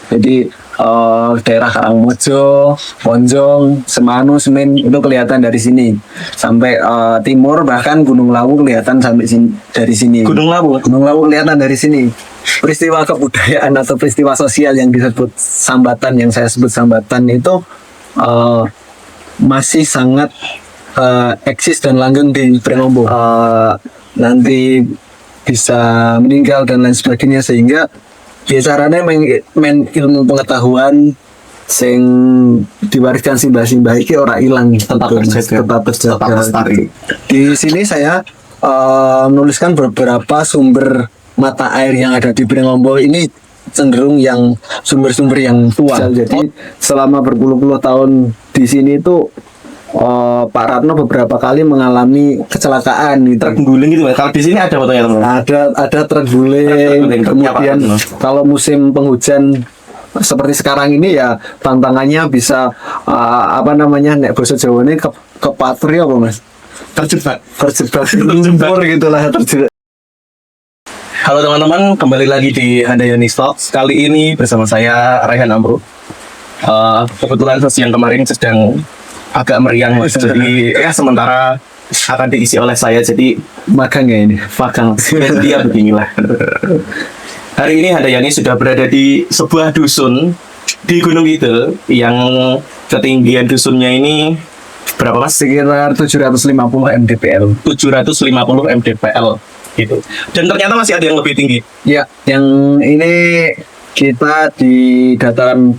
Jadi daerah Karangmojo, Ponjong, Semanu, Semen itu kelihatan dari sini sampai timur, bahkan Gunung Lawu kelihatan sampai sini, dari sini. Gunung Lawu Kelihatan dari sini. Peristiwa kebudayaan atau peristiwa sosial yang disebut sambatan, yang saya sebut sambatan itu masih sangat eksis dan langgeng di Pringombo. Nanti bisa meninggal dan lain sebagainya, sehingga biasanya main ilmu pengetahuan sing diwariskan simbah-simbah iki ora ilang, tetap lestari. Di sini saya menuliskan beberapa sumber mata air yang ada di Pringombo ini cenderung yang sumber-sumber yang tua. Jadi selama berpuluh-puluh tahun di sini itu Pak Ratno beberapa kali mengalami kecelakaan gitu. Terguling gitu. Kalau di sini ada fotonya teman. Ada terguling. Kemudian kalau musim penghujan seperti sekarang ini ya tantangannya bisa nek bahasa Jawa ini kepatri apa Mas? Terjebak lumpur gitulah, terjebak. Halo teman-teman, kembali lagi di Handayani Talks. Kali ini bersama saya Raihan Amro. Kebetulan yang kemarin sedang agak meriang, Mas. Jadi ya sementara akan diisi oleh saya. Jadi magang ya ini. Magang. Dia beginilah. Hari ini Handayani sudah berada di sebuah dusun di Gunung Kidul yang ketinggian dusunnya ini berapa Mas? Sekitar 750 mdpl. 750 mdpl gitu. Dan ternyata masih ada yang lebih tinggi. Ya, yang ini kita di dataran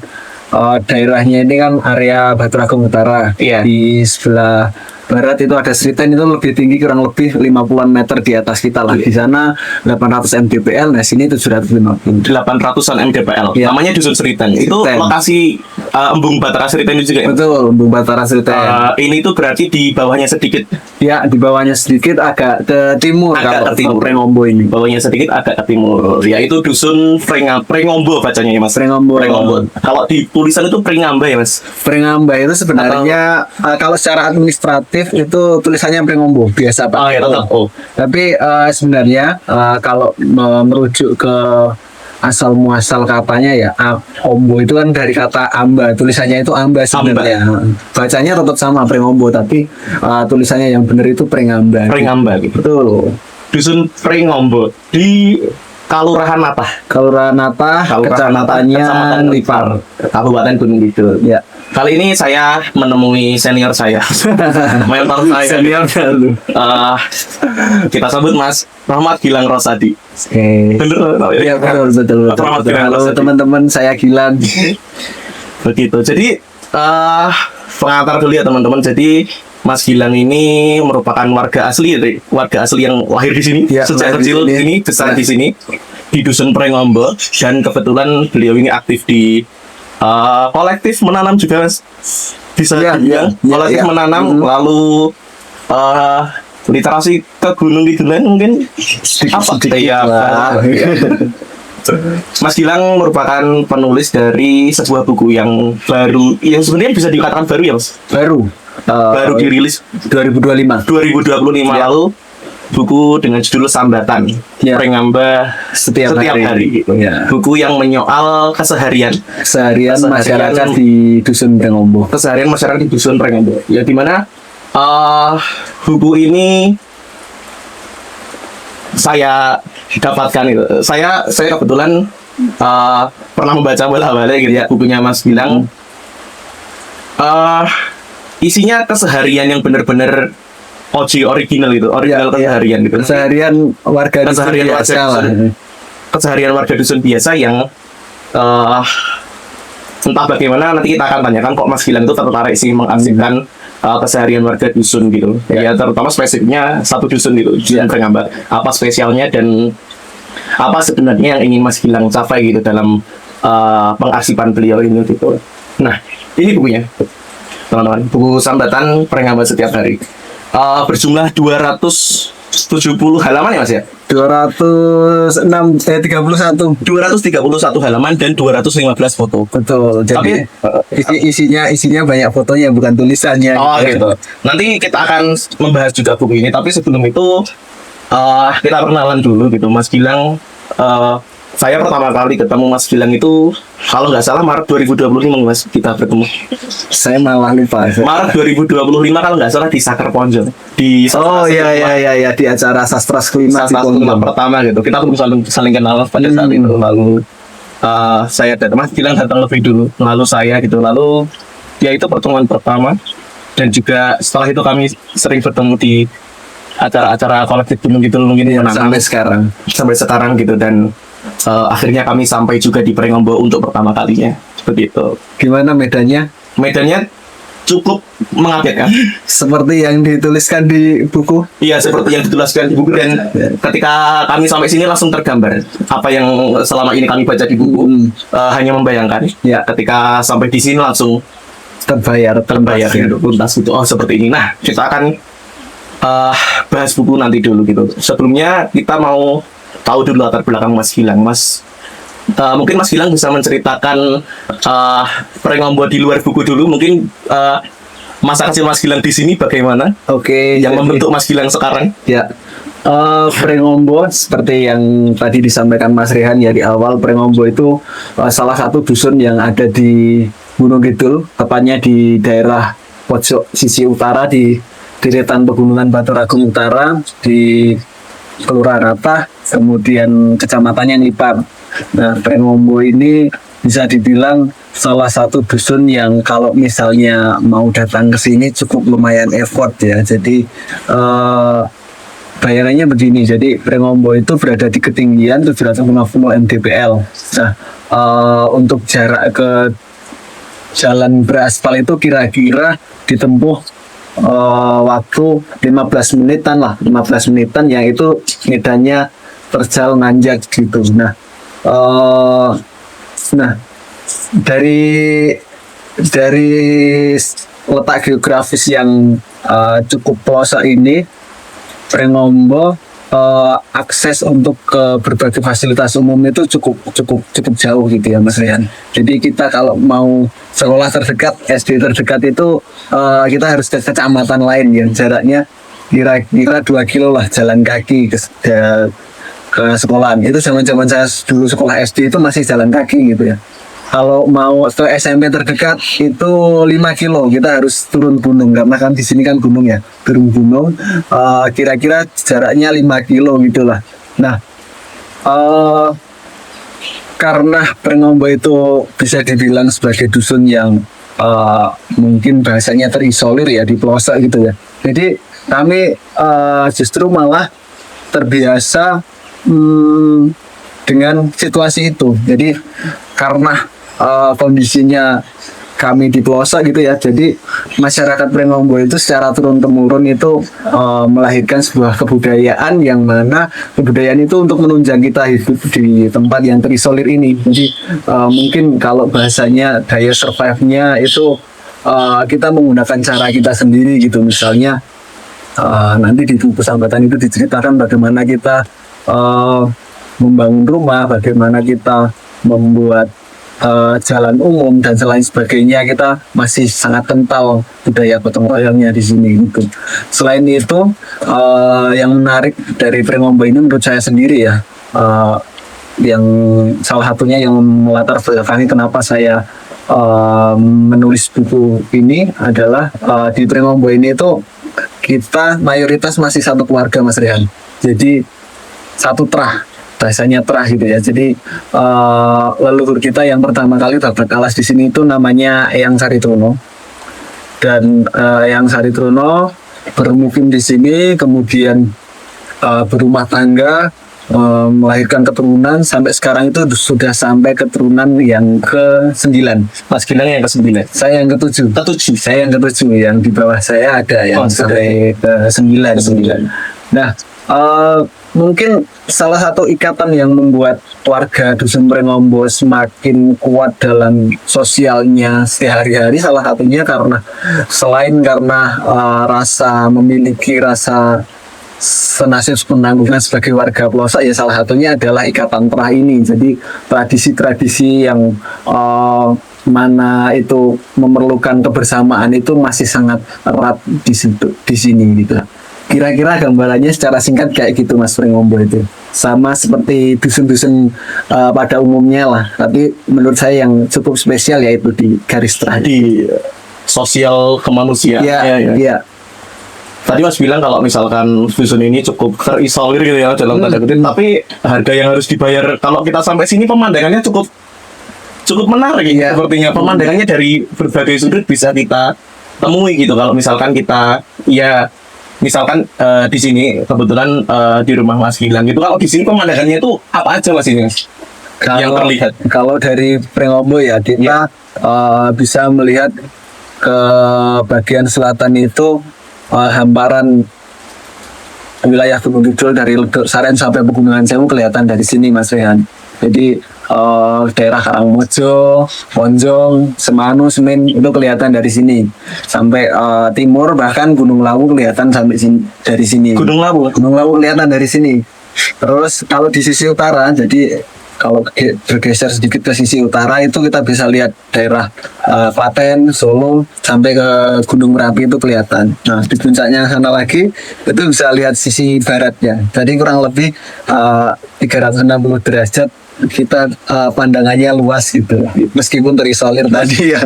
daerahnya ini kan area Batu Agung Utara. Iya. Di sebelah barat itu ada Sriten, itu lebih tinggi, kurang lebih 50-an meter di atas kita lah. Di sana 800 mdpl, nah sini 750. 800-an mdpl. Ya. Namanya Dusun Sriten. Itu lokasi embung Batara Sriten itu juga ya? Betul, embung Batara Sriten. Ini tuh berarti di bawahnya sedikit. Ya, di bawahnya sedikit agak ke timur. Agak ke timur. Pringombo ini. Bawahnya sedikit agak ke timur. Yaitu Dusun Pringombo bacanya ya Mas. Pringombo. Kalau di tulisan itu Pringamba ya Mas? Pringamba itu sebenarnya kalau secara administratif itu tulisannya Pringombo biasa Pak. Ya, tetap. Tapi sebenarnya kalau merujuk ke asal muasal katanya ya Ombo itu kan dari kata amba, tulisannya itu amba sebenarnya. Bacanya tetap sama Pringombo, tapi tulisannya yang benar itu Pringamba. Pringamba gitu. Betul. Dusun Pringombo di Kalurahan Natah. Kecamatannya Lipar, Kabupaten Gunung Kidul. Ya. Kali ini saya menemui senior saya, mentor saya. Senior dulu. Kita sebut Mas Rahmat Gilang Rosadi. Oke. Bener? Iya betul. Halo teman-teman, saya Gilang. Begitu. Jadi pengantar dulu ya teman-teman. Jadi Mas Gilang ini merupakan warga asli yang lahir di sini, ya, sejak kecil di sini, besar di sini, di Dusun Pringombo, dan kebetulan beliau ini aktif di kolektif menanam juga Mas. Bisa dibilang kolektif menanam, lalu literasi ke Gunung Kidulan mungkin sedikit ya. Mas Gilang merupakan penulis dari sebuah buku yang baru, yang sebenarnya bisa dikatakan baru ya Mas? Baru dirilis 2025 lalu, buku dengan judul Sambatan, Pringamba setiap hari. Ya. Buku yang menyoal keseharian masyarakat di Dusun Pringombo. Keseharian masyarakat di Dusun Pringombo. Ya, dimana buku ini saya dapatkan itu. Saya kebetulan pernah membaca bola-bola gitu ya, bukunya Mas Gilang. Isinya keseharian yang benar-benar original gitu, keseharian gitu. Keseharian warga dusun biasa. Keseharian warga dusun biasa yang entah bagaimana nanti kita akan tanyakan kok Mas Gilang itu tertarik sih mengarsipkan keseharian warga dusun gitu. Ya terutama spesifiknya satu dusun gitu, Dusun Pringamba. Apa spesialnya dan apa sebenarnya yang ingin Mas Gilang capai gitu dalam pengarsipan beliau ini gitu. Nah, ini bukunya. Teman-teman, buku Sambatan Pringamba setiap hari. Berjumlah 270 halaman ya Mas ya? 231 halaman dan 215 foto. Betul. Jadi isinya banyak fotonya, bukan tulisannya. Gitu. Nanti kita akan membahas juga buku ini, tapi sebelum itu kita perkenalan dulu gitu. Mas Gilang Saya pertama kali ketemu Mas Gilang itu kalau nggak salah Maret 2025 Mas kita bertemu. Saya malah lupa. Maret 2025 kalau nggak salah di Sakar Ponjol. Di Oh iya di acara Sastra Kelima di salah satu Ponjol. pertama gitu. Kita pun saling kenal pada saat itu. Lalu saya dan Mas Gilang datang lebih dulu. Lalu saya gitu. Lalu ya itu pertemuan pertama. Dan juga setelah itu kami sering bertemu di acara-acara kolektif Gunung Kidul mungkin sampai sekarang gitu. Dan akhirnya kami sampai juga di Pringombo untuk pertama kalinya seperti itu. Gimana medannya? Medannya cukup mengagetkan. Seperti yang dituliskan di buku. Iya, seperti yang dituliskan di buku. Dan ketika kami sampai sini langsung tergambar apa yang selama ini kami baca di buku. Hanya membayangkan. Ya. Ketika sampai di sini langsung terbayar gitu, tuntas gitu. Oh seperti ini. Nah kita akan bahas buku nanti dulu gitu. Sebelumnya kita mau tahu dulu latar belakang Mas Gilang. Mungkin Mas Gilang bisa menceritakan Pringombo di luar buku dulu. Mungkin masa kecil Mas Gilang di sini bagaimana? Oke, yang membentuk Mas Gilang sekarang? Ya, Pringombo seperti yang tadi disampaikan Mas Rehan ya di awal, Pringombo itu salah satu dusun yang ada di Gunung Kidul, tepatnya di daerah pojok sisi utara di deretan Pegunungan Baturagung Utara di Kelurahan Ratah, kemudian kecamatannya Nglipar. Nah, Pringombo ini bisa dibilang salah satu dusun yang kalau misalnya mau datang ke sini cukup lumayan effort ya. Jadi bayangannya begini, jadi Pringombo itu berada di ketinggian 750 mdpl. Nah, untuk jarak ke jalan beraspal itu kira-kira ditempuh waktu 15 menitan yang itu medannya terjal nanjak gitu. Nah, dari letak geografis yang cukup pelosok ini, Pringombo akses untuk ke berbagai fasilitas umum itu cukup jauh gitu ya Mas Rian. Jadi kita kalau mau sekolah terdekat, SD terdekat itu kita harus ke kecamatan lain yang jaraknya kira-kira 2 kilo lah jalan kaki ke sekolahan. Itu zaman saya dulu sekolah SD itu masih jalan kaki gitu ya. Kalau mau ke SMP terdekat itu 5 kilo, kita harus turun gunung karena kan di sini kan gunung ya, turun gunung. Kira-kira jaraknya 5 kilo gitulah. Nah, karena Pringombo itu bisa dibilang sebagai dusun yang mungkin bahasanya terisolir ya di pelosok gitu ya. Jadi kami justru malah terbiasa dengan situasi itu. Jadi karena kondisinya kami di pelosok gitu ya, jadi masyarakat Pringombo itu secara turun-temurun itu melahirkan sebuah kebudayaan yang mana kebudayaan itu untuk menunjang kita hidup di tempat yang terisolir ini. Jadi mungkin kalau bahasanya daya survive-nya itu kita menggunakan cara kita sendiri gitu. Misalnya nanti di buku Sambatan itu diceritakan bagaimana kita membangun rumah, bagaimana kita membuat jalan umum dan selain sebagainya. Kita masih sangat kental budaya gotong royongnya di sini gitu. Selain itu yang menarik dari Pringombo ini menurut saya sendiri ya, yang salah satunya yang melatar belakangi kenapa saya menulis buku ini adalah di Pringombo ini itu kita mayoritas masih satu keluarga Mas Rehan. Jadi satu terah, bahasanya terah gitu ya. Jadi leluhur kita yang pertama kali dapat alas di sini itu namanya Eyang Saritrono. Dan Eyang Saritrono bermukim di sini, kemudian berumah tangga, melahirkan keturunan, sampai sekarang itu sudah sampai keturunan yang ke-9. Mas Gilang yang ke-9. Saya yang ke-7. Saya yang ke-7, yang di bawah saya ada yang sampai ke-9. Nah, mungkin salah satu ikatan yang membuat warga Dusun Pringombo semakin kuat dalam sosialnya sehari-hari, salah satunya karena selain karena memiliki rasa senasib penanggungan sebagai warga pelosok ya, salah satunya adalah ikatan terah ini. Jadi tradisi-tradisi yang mana itu memerlukan kebersamaan itu masih sangat erat di sini gitu. kira-kira gambarannya secara singkat kayak gitu Mas Pringombo itu. Sama seperti dusun-dusun pada umumnya lah. Tapi menurut saya yang cukup spesial yaitu di garis terakhir. Di sosial kemanusiaan. Iya. Tadi Mas bilang kalau misalkan dusun ini cukup terisolir gitu ya dalam tanda kutip, tapi harga yang harus dibayar kalau kita sampai sini pemandangannya cukup menarik Iya. sepertinya. Pemandangannya dari berbagai sudut bisa kita temui gitu. Kalau misalkan kita misalkan di sini kebetulan di rumah Mas Gilang gitu, kalau di sini pemandangannya itu apa aja Mas ini? Yang terlihat. Kalau dari Pringombo ya kita bisa melihat ke bagian selatan itu hamparan wilayah Gunung Kidul dari Ledok Saren sampai Pegunungan Sewu kelihatan dari sini Mas Rehan. Jadi daerah Karangmojo, Ponjong, Semanu, Semin itu kelihatan dari sini sampai timur, bahkan Gunung Lawu kelihatan sampai sini dari sini. Gunung Lawu Kelihatan dari sini. Terus kalau di sisi utara, jadi kalau bergeser sedikit ke sisi utara itu kita bisa lihat daerah Klaten, Solo sampai ke Gunung Merapi itu kelihatan. Nah di puncaknya sana lagi itu bisa lihat sisi baratnya. Jadi kurang lebih 360 derajat kita pandangannya luas gitu. Meskipun terisolir tadi ya.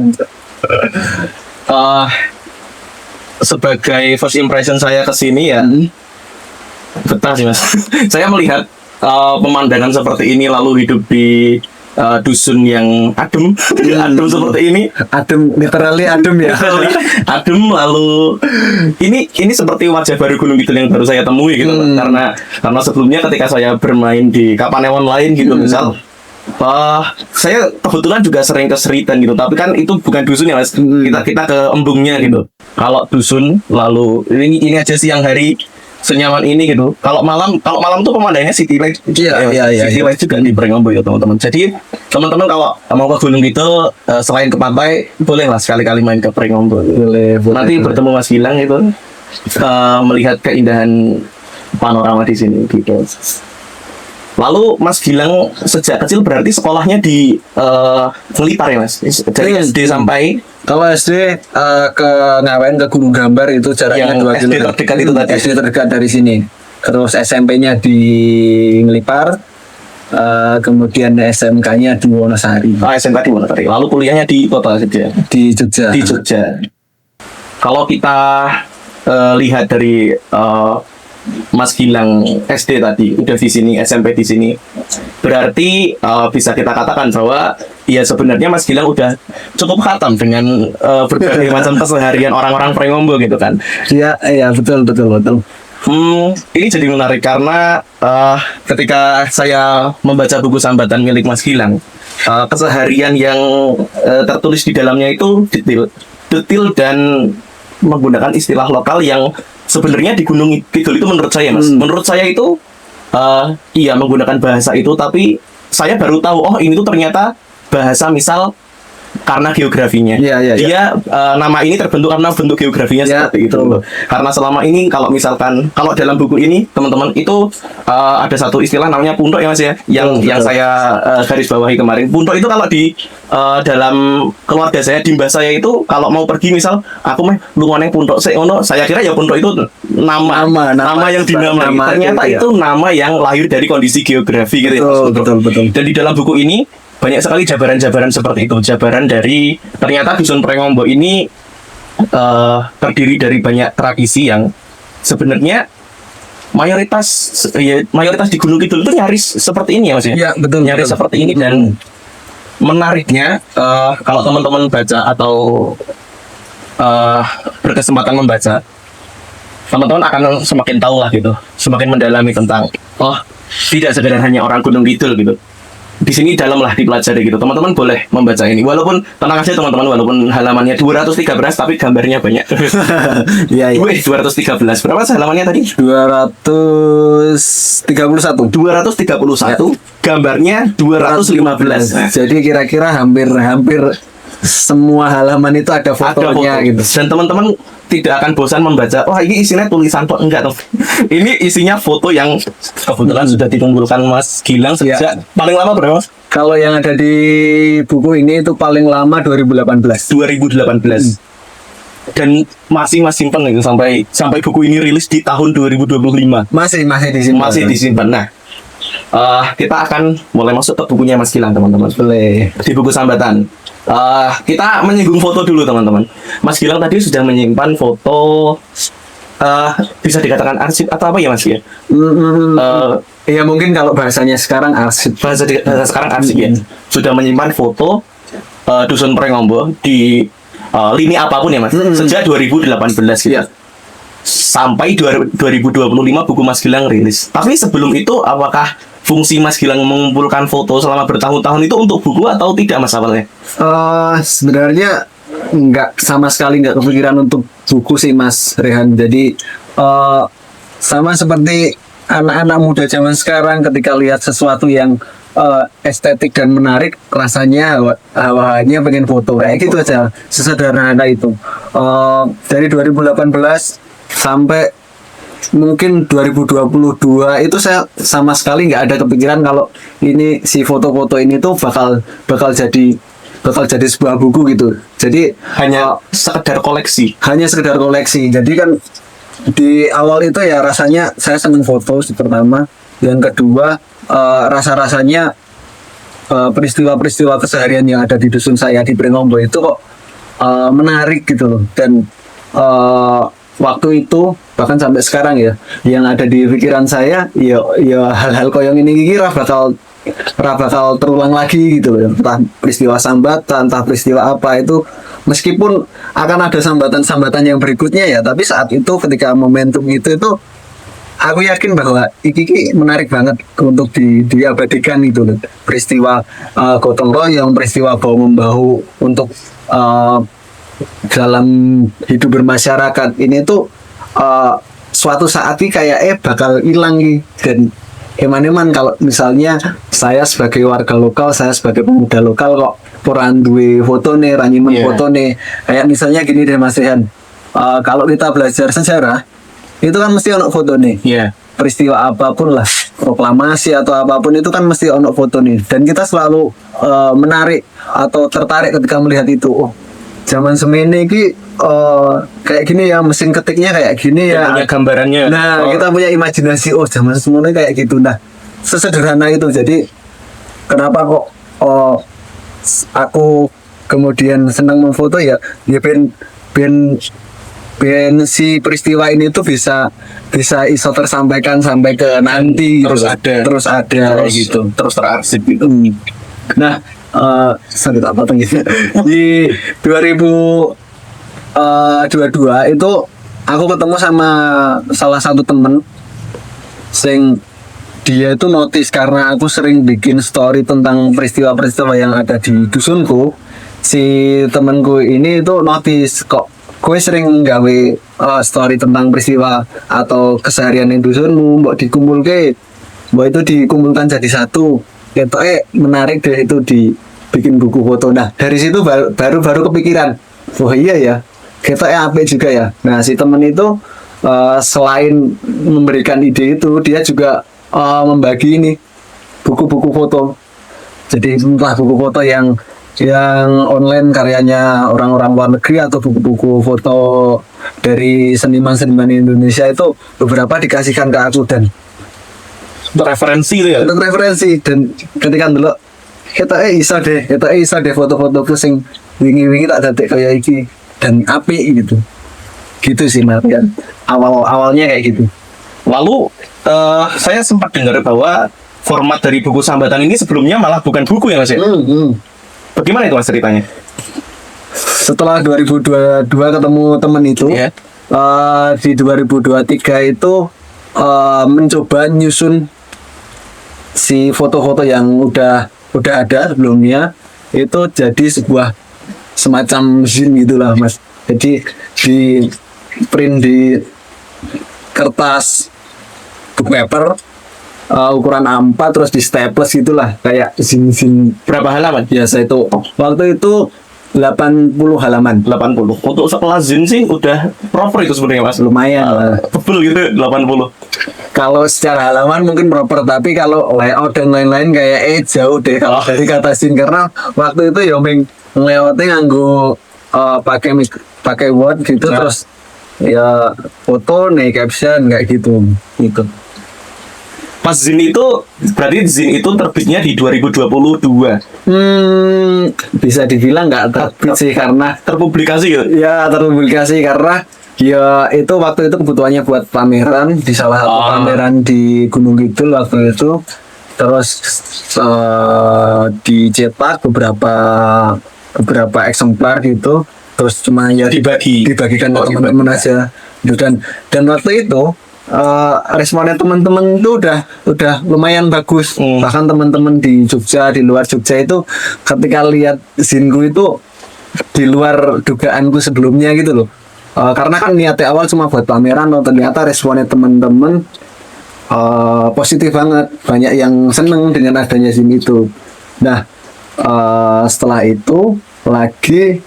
Sebagai first impression saya ke sini ya, betah sih Mas. Saya melihat pemandangan seperti ini lalu hidup di dusun yang adem, adem seperti ini, Adem, literally adem ya. adem lalu ini seperti wajah baru Gunung Kidul yang baru saya temui gitu, karena sebelumnya ketika saya bermain di Kapanewon lain gitu misal. Saya kebetulan juga sering ke Seritan gitu, tapi kan itu bukan dusun ya Mas. Kita ke embungnya gitu. Kalau dusun lalu ini aja siang hari senyaman ini gitu. Kalau malam tuh pemandangannya city light. City light juga di Pringombo ya teman-teman. Jadi teman-teman kalau mau ke Gunung Kidul selain ke pantai boleh lah sekali-kali main ke Pringombo. Boleh. Nanti bertemu Mas Gilang itu melihat keindahan panorama di sini gitu. Lalu Mas Gilang sejak kecil berarti sekolahnya di Ngelipar ya Mas? Dari SD sampai kalau SD ke Ngawen ke Gunung Gambar itu jaraknya yang 2 SD km. terdekat itu tadi. SD terdekat dari sini. Terus SMP-nya di Ngelipar, kemudian SMK-nya di Wonosari. SMK di Wonosari. Lalu kuliahnya di kota saja. Di Jogja. Di Jogja. Kalau kita lihat dari Mas Gilang SD tadi udah di sini, SMP di sini, berarti bisa kita katakan bahwa ya sebenarnya Mas Gilang udah cukup khatam dengan berbagai macam keseharian orang-orang Pringombo gitu kan. Iya betul. Ini jadi menarik karena ketika saya membaca buku sambatan milik Mas Gilang, keseharian yang tertulis di dalamnya itu detail dan menggunakan istilah lokal yang sebenarnya di Gunung Kidul itu menurut saya Mas, menurut saya itu iya menggunakan bahasa itu, tapi saya baru tahu ini tuh ternyata bahasa misal karena geografinya. Dia nama ini terbentuk karena bentuk geografinya seperti itu. Karena selama ini kalau dalam buku ini teman-teman itu ada satu istilah namanya puntok ya Mas ya, yang saya garis bawahi kemarin. Puntok itu kalau di dalam keluarga saya, di mbah saya itu kalau mau pergi misal aku mah lunganeng puntok saya kira ya puntok itu nama yang dinamai. Ternyata itu nama yang lahir dari kondisi geografi gitu ya Mas. Betul. Dan di dalam buku ini banyak sekali jabaran-jabaran seperti itu. Jabaran dari ternyata dusun Pringombo ini terdiri dari banyak tradisi yang sebenarnya mayoritas di Gunung Kidul itu nyaris seperti ini ya Mas ya. Iya betul. Nyaris seperti ini, dan menariknya kalau teman-teman baca atau berkesempatan membaca, teman-teman akan semakin tahu lah gitu, semakin mendalami tentang tidak sekedar hanya orang Gunung Kidul gitu. Di sini dalam lah dipelajari gitu. Teman-teman boleh membaca ini. Walaupun tenang aja teman-teman, walaupun halamannya 213 tapi gambarnya banyak. Iya. 213. Berapa sih halamannya tadi? 231. Gambarnya 215. Jadi kira-kira hampir semua halaman itu ada fotonya gitu. Dan teman-teman tidak akan bosan membaca. Ini isinya tulisan kok enggak dong. Ini isinya foto yang kebetulan sudah dikumpulkan Mas Gilang sejak paling lama berapa Mas? Kalau yang ada di buku ini itu paling lama 2018. Dan masih Mas simpen itu sampai buku ini rilis di tahun 2025. Masih disimpan. Masih disimpan. Nah, kita akan mulai masuk ke bukunya Mas Gilang, teman-teman. Boleh. Di buku Sambatan. Kita menyinggung foto dulu, teman-teman. Mas Gilang tadi sudah menyimpan foto, bisa dikatakan arsip atau apa ya Mas ya? Ya mungkin kalau bahasanya sekarang arsip. Bahasa sekarang arsip ya. Sudah menyimpan foto Dusun Prengombo di lini apapun ya Mas. Sejak 2018 gitu. Iya. Sampai 2025 buku Mas Gilang rilis. Tapi sebelum itu, apakah fungsi Mas Gilang mengumpulkan foto selama bertahun-tahun itu untuk buku atau tidak Mas awalnya? Sebenarnya sama sekali nggak kepikiran untuk buku sih Mas Rehan. Jadi sama seperti anak-anak muda zaman sekarang, ketika lihat sesuatu yang estetik dan menarik, rasanya hanya pengen foto kayak gitu aja, sesederhana itu. Dari 2018 sampai mungkin 2022 itu saya sama sekali nggak ada kepikiran kalau ini si foto-foto ini tuh bakal jadi sebuah buku gitu. Jadi Hanya sekedar koleksi. Jadi kan di awal itu ya rasanya saya seneng foto sih pertama. Yang kedua rasa-rasanya peristiwa-peristiwa keseharian yang ada di dusun saya di Prengombo itu kok menarik gitu loh. Dan waktu itu bahkan sampai sekarang ya, yang ada di pikiran saya ya hal-hal koyong ini kira bakal terulang lagi gitu loh. Entah peristiwa Sambatan, entah peristiwa apa itu, meskipun akan ada sambatan-sambatan yang berikutnya ya, tapi saat itu ketika momentum itu aku yakin bahwa iki menarik banget untuk diabadikan gitu loh. Peristiwa gotong royong, peristiwa bahu membahu untuk dalam hidup bermasyarakat ini tuh suatu saat ini kayak bakal hilang nih. Dan eman-eman kalau misalnya saya sebagai warga lokal, saya sebagai pemuda lokal kok kurang duwe foto nih, ranyimen foto nih. Kayak misalnya gini deh Mas Rehan, kalau kita belajar sejarah itu kan mesti ono foto nih. Peristiwa apapun lah, proklamasi atau apapun itu kan mesti ono foto nih. Dan kita selalu menarik atau tertarik ketika melihat itu. Oh, zaman semene ini kayak gini ya, mesin ketiknya kayak gini ya, punya gambarannya. Nah, kita punya imajinasi, oh zaman semene kayak gitu. Nah, sesederhana itu. Jadi kenapa kok aku kemudian senang memfoto ya ben si peristiwa ini tuh bisa iso tersampaikan sampai ke nanti Terus gitu. Kayak gitu. Terus terarsip gitu. Nah, sampai tak potong gitu. Di 2022 itu aku ketemu sama salah satu temen sing dia itu notice karena aku sering bikin story tentang peristiwa-peristiwa yang ada di dusunku. Si temenku ini itu notice kok gue sering gawe story tentang peristiwa atau keseharian di dusunmu, mbok itu dikumpulkan jadi satu. Itu menarik deh itu dibikin buku foto. Nah, dari situ baru kepikiran, oh iya ya, kita apik juga ya. Nah, si temen itu selain memberikan ide itu, dia juga membagi ini buku-buku foto. Jadi entah buku foto yang online karyanya orang-orang luar negeri atau buku-buku foto dari seniman-seniman Indonesia, itu beberapa dikasihkan ke aku dan untuk referensi itu ya. Untuk referensi. Dan ketika dulu kita iso deh foto-foto sing wingi-wingi tak datek kayak iki dan apik gitu. Gitu sih Mas kan. Awalnya kayak gitu. Lalu saya sempat dengar bahwa format dari buku Sambatan ini sebelumnya malah bukan buku ya Mas ya? Bagaimana itu Mas ceritanya? Setelah 2022 ketemu temen itu, di 2023 itu mencoba nyusun si foto-foto yang udah ada sebelumnya itu jadi sebuah semacam zine gitulah Mas. Jadi di print di kertas book paper ukuran A4 terus di staples gitulah, kayak zin-zin. Berapa halaman? Biasa itu waktu itu 80 halaman. 80. Untuk sekelas zin sih udah proper itu sebenarnya Mas. Lumayan lah. Tebel gitu 80. Kalau secara halaman mungkin proper, tapi kalau layout dan lain-lain kayak jauh deh kalau dari kata zin, karena waktu itu ya layoutnya nganggo pakai pakai Word gitu, terus ya foto nih caption kayak gitu. Pas Zin itu berarti Zin itu terbitnya di 2022. Bisa dibilang nggak terbit sih karena Terpublikasi gitu. ya terpublikasi karena ya itu waktu itu kebutuhannya buat pameran di salah satu pameran di Gunung Kidul waktu itu. Terus dicetak beberapa eksemplar gitu. Terus cuma ya dibagikan ke teman-teman aja. Dan waktu itu responnya teman-teman itu udah lumayan bagus. Bahkan teman-teman di Jogja, di luar Jogja itu ketika lihat zinku itu di luar dugaanku sebelumnya gitu loh. Karena kan niatnya awal cuma buat pameran, ternyata responnya teman-teman positif banget, banyak yang seneng dengan adanya zin itu. Nah, setelah itu lagi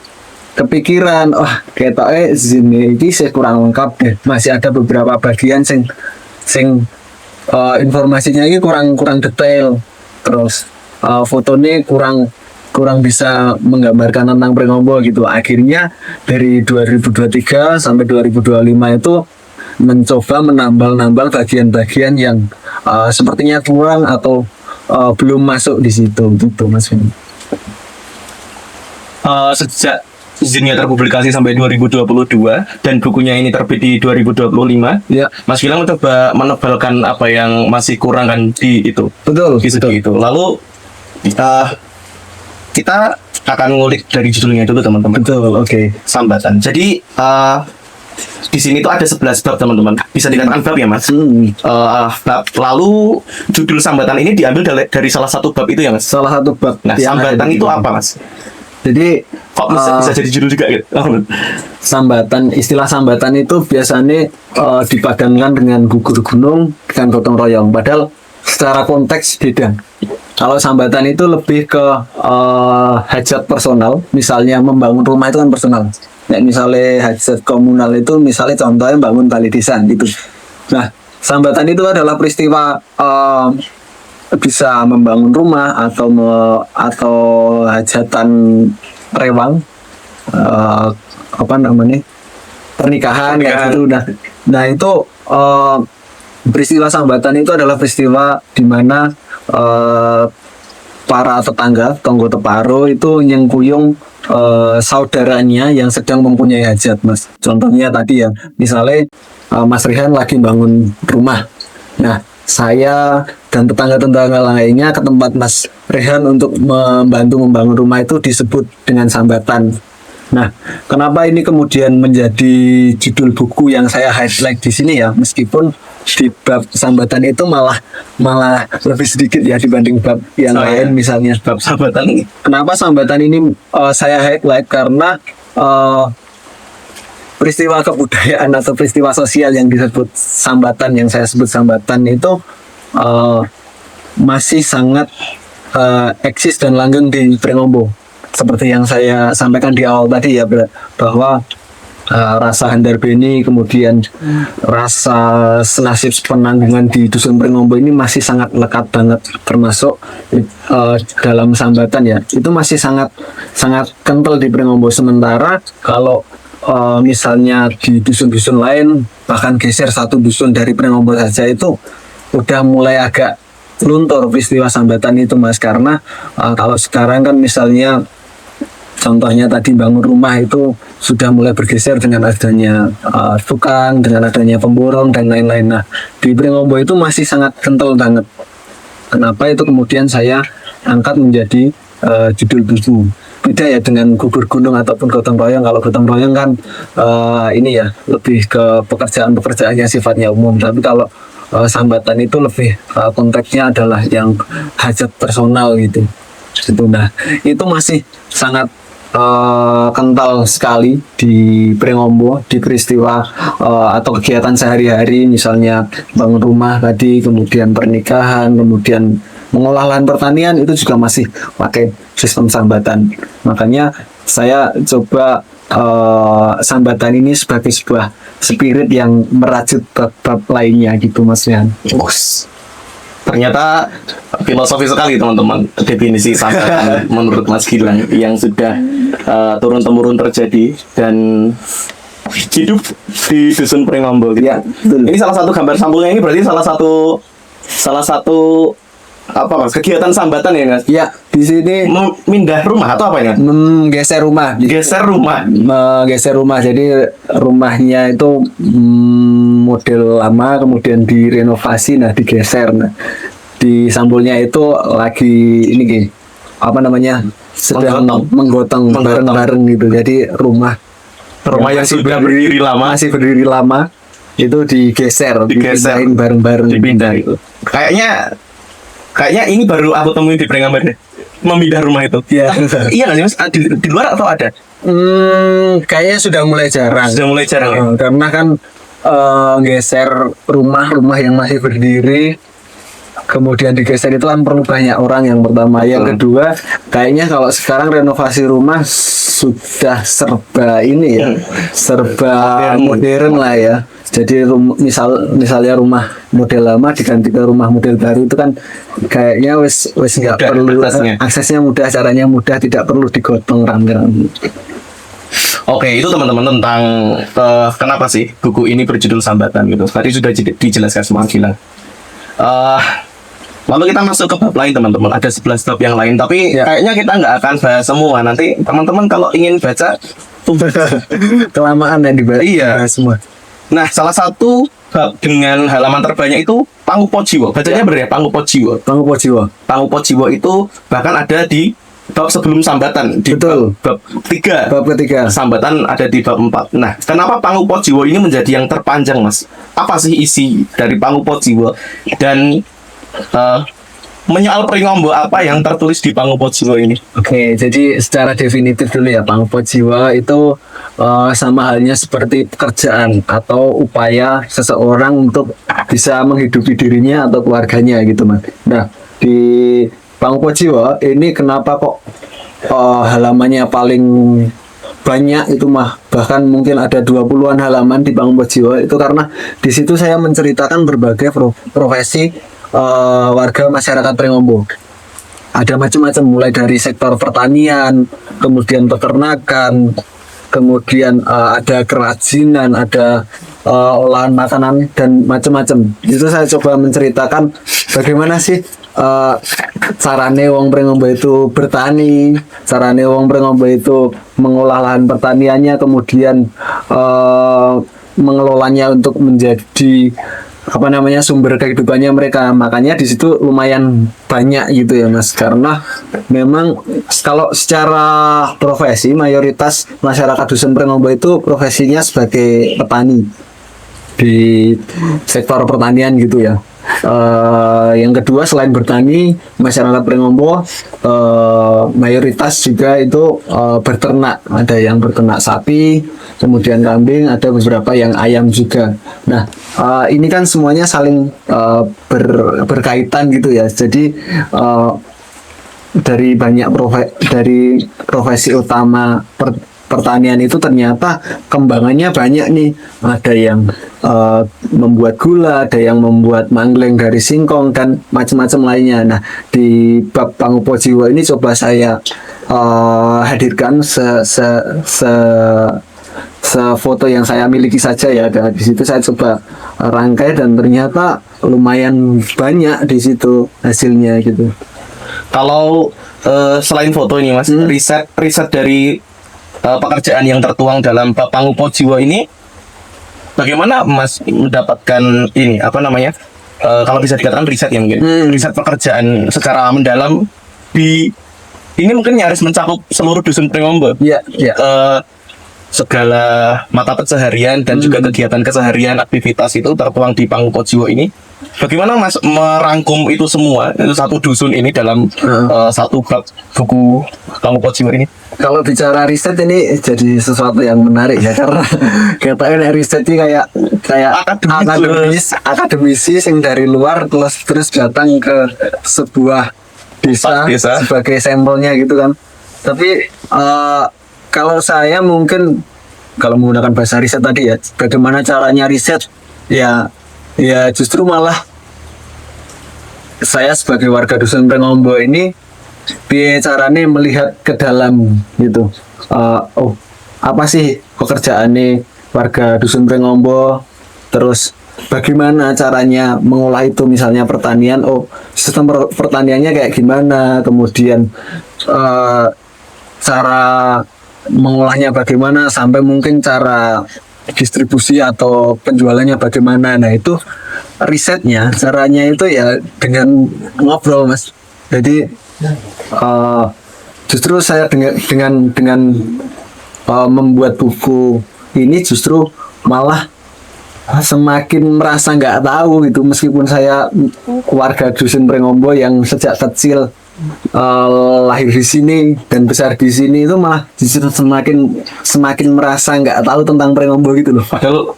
kepikiran, ketoknya zin ini saya kurang lengkap deh, masih ada beberapa bagian sing informasinya ini kurang detail, terus fotonya kurang bisa menggambarkan tentang Pringombo gitu. Akhirnya dari 2023 sampai 2025 itu mencoba menambal bagian-bagian yang sepertinya kurang atau belum masuk di situ gitu Mas Vin. Sejak izinnya terpublikasi sampai 2022 dan bukunya ini terbit di 2025, ya. Mas Gilang mencoba menebalkan apa yang masih kurang kan di itu. Betul. Itu. Lalu kita akan ngulik dari judulnya dulu teman-teman. Betul, oke. Sambatan. Jadi di sini tuh ada 11 bab teman-teman. Bisa dikatakan bab ya Mas. Bab. Lalu judul sambatan ini diambil dari salah satu bab itu ya Mas. Salah satu bab. Nah, sambatan itu apa Mas? Jadi kok bisa jadi judul juga gitu? Istilah sambatan itu biasanya dipadankan dengan gugur gunung dan gotong royong. Padahal secara konteks beda. Kalau sambatan itu lebih ke hajat personal. Misalnya membangun rumah itu kan personal. Nah, misalnya hajat komunal itu misalnya contohnya bangun balai desa gitu. Nah, sambatan itu adalah peristiwa bisa membangun rumah atau hajatan rewang, pernikahan kayak gitu. Nah itu peristiwa sambatan itu adalah peristiwa di mana para tetangga tonggo teparo itu nyengkuyung saudaranya yang sedang mempunyai hajat Mas. Contohnya tadi ya, misalnya Mas Rihan lagi bangun rumah. Nah, saya dan tetangga-tetangga lainnya ke tempat Mas Rehan untuk membantu membangun rumah itu disebut dengan sambatan. Nah, kenapa ini kemudian menjadi judul buku yang saya highlight di sini ya, meskipun di bab sambatan itu malah lebih sedikit ya dibanding bab yang lain misalnya. Bab sambatan ini. Kenapa sambatan ini saya highlight karena peristiwa kebudayaan atau peristiwa sosial yang disebut sambatan, yang saya sebut sambatan itu masih sangat eksis dan langgeng di Pringombo. Seperti yang saya sampaikan di awal tadi ya, bahwa rasa handarbeni kemudian rasa senasib penanggungan di Dusun Pringombo ini masih sangat lekat banget, termasuk dalam sambatan ya. Itu masih sangat kental di Pringombo. Sementara kalau misalnya di dusun-dusun lain, bahkan geser satu dusun dari Pringombo saja itu udah mulai agak luntur peristiwa sambatan itu Mas. Karena kalau sekarang kan misalnya contohnya tadi bangun rumah itu sudah mulai bergeser dengan adanya tukang, dengan adanya pemborong dan lain-lain. Nah, di Pringombo itu masih sangat kental banget. Kenapa itu kemudian saya angkat menjadi judul buku. Beda ya dengan gugur gunung ataupun gotong royong. Kalau gotong royong kan ini ya lebih ke pekerjaan-pekerjaan yang sifatnya umum. Tapi kalau sambatan itu lebih konteksnya adalah yang hajat personal gitu. Nah, itu masih sangat kental sekali di Pringombo, di peristiwa atau kegiatan sehari-hari, misalnya bangun rumah tadi, kemudian pernikahan, kemudian mengolah lahan pertanian, itu juga masih pakai sistem sambatan. Makanya saya coba sambatan ini sebagai sebuah spirit yang merajut bab-bab lainnya gitu Mas Rian. Ternyata filosofi sekali teman-teman definisi sambatan menurut Mas Gilang yang sudah turun temurun terjadi dan hidup di dusun Pringombo gitu. Ya, betul. Ini salah satu gambar sampulnya, ini berarti salah satu apa mas, kegiatan sambatan ya mas? Ya, di sini Memindah rumah atau apa ya? menggeser rumah. Geser rumah. Menggeser rumah. Jadi rumahnya itu model lama kemudian direnovasi, nah digeser. Nah, di sampulnya itu lagi ini gini, apa namanya? Sedang menggotong bareng-bareng gitu. Jadi rumah Yang sudah berdiri lama masih berdiri lama itu digeser, dipindahin bareng-bareng. Dipindah itu. Kayaknya ini baru aku temuin di Pringambet deh. Memindah rumah itu. Iya. Iya nggak sih mas? Di luar atau ada? Kayaknya sudah mulai jarang. Sudah mulai jarang ya? Karena kan geser rumah yang masih berdiri, kemudian digeser itu kan perlu banyak orang yang pertama. Yang kedua, kayaknya kalau sekarang renovasi rumah sudah serba ini ya, serba modern lah ya. Jadi misalnya rumah model lama diganti ke rumah model baru itu kan kayaknya wes nggak perlu aksesnya mudah, caranya mudah, tidak perlu digotong rame-rame. Oke, itu teman-teman tentang kenapa sih buku ini berjudul Sambatan gitu. Tadi sudah dijelaskan semua Gilang. Lalu kita masuk ke bab lain teman-teman. Ada 11 bab yang lain, tapi kayaknya kita nggak akan bahas semua. Nanti teman-teman kalau ingin baca kelamaan ya dibahas. Iya. Semua. Nah, salah satu bab dengan halaman terbanyak itu Pangupojiwo. Bacanya bener ya, Pangupojiwo. Pangupojiwo itu bahkan ada di bab sebelum Sambatan, di bab 3. Bab ketiga. Sambatan ada di bab 4. Nah, kenapa Pangupojiwo ini menjadi yang terpanjang, Mas? Apa sih isi dari Pangupojiwo? Dan menyoal Pringombo apa yang tertulis di Pangupojiwo ini? Oke, jadi secara definitif dulu ya, Pangupojiwo itu sama halnya seperti pekerjaan atau upaya seseorang untuk bisa menghidupi dirinya atau keluarganya gitu mas. Nah, di Pangupojiwo ini kenapa kok halamannya paling banyak itu bahkan mungkin ada 20-an halaman di Pangupojiwo itu karena di situ saya menceritakan berbagai profesi warga masyarakat Pringombo. Ada macam-macam mulai dari sektor pertanian, kemudian peternakan, kemudian ada kerajinan, ada olahan makanan dan macam-macam. Itu saya coba menceritakan bagaimana sih carane wong Pringombo itu bertani, carane wong Pringombo itu mengolah lahan pertaniannya, kemudian mengelolanya untuk menjadi sumber kehidupannya mereka. Makanya di situ lumayan banyak gitu ya mas, karena memang kalau secara profesi mayoritas masyarakat dusun Pringombo itu profesinya sebagai petani di sektor pertanian gitu ya. Yang kedua selain bertani, masyarakat Pringombo mayoritas juga itu berternak. Ada yang berternak sapi, kemudian kambing, ada beberapa yang ayam juga. Nah, ini kan semuanya saling berkaitan gitu ya. Jadi dari banyak profesi utama pertanian itu ternyata kembangannya banyak nih. Ada yang membuat gula, ada yang membuat manggleng dari singkong dan macam-macam lainnya. Nah, di bab Pangupojiwo ini coba saya hadirkan foto yang saya miliki saja ya. Dan di situ saya coba rangkai dan ternyata lumayan banyak di situ hasilnya gitu. Kalau selain foto ini mas, riset dari pekerjaan yang tertuang dalam bab Pangupojiwo ini, bagaimana mas mendapatkan ini kalau bisa dikatakan riset ya mungkin riset pekerjaan secara mendalam di ini mungkin nyaris mencakup seluruh dusun Pringombo. Iya. Segala mata pencaharian dan juga kegiatan keseharian, aktivitas itu tertuang di Pangupojiwo ini. Bagaimana mas merangkum itu semua, itu satu dusun ini dalam satu bab buku Pangupojiwo ini? Kalau bicara riset ini jadi sesuatu yang menarik ya, karena katanya riset ini kayak akademisi yang dari luar terus datang ke sebuah desa sebagai sampelnya gitu kan. Tapi kalau saya mungkin kalau menggunakan bahasa riset tadi ya, bagaimana caranya riset ya justru malah saya sebagai warga dusun Pringombo ini caranya melihat ke dalam gitu. oh apa sih pekerjaannya warga Dusun Pringombo, terus bagaimana caranya mengolah itu, misalnya pertanian, oh sistem pertaniannya kayak gimana, kemudian cara mengolahnya bagaimana, sampai mungkin cara distribusi atau penjualannya bagaimana. Nah itu risetnya, caranya itu ya dengan ngobrol mas. Jadi justru saya dengan membuat buku ini justru malah semakin merasa nggak tahu gitu, meskipun saya warga Dusun Pringombo yang sejak kecil lahir di sini dan besar di sini, itu malah justru semakin merasa nggak tahu tentang Pringombo gitu loh. Padahal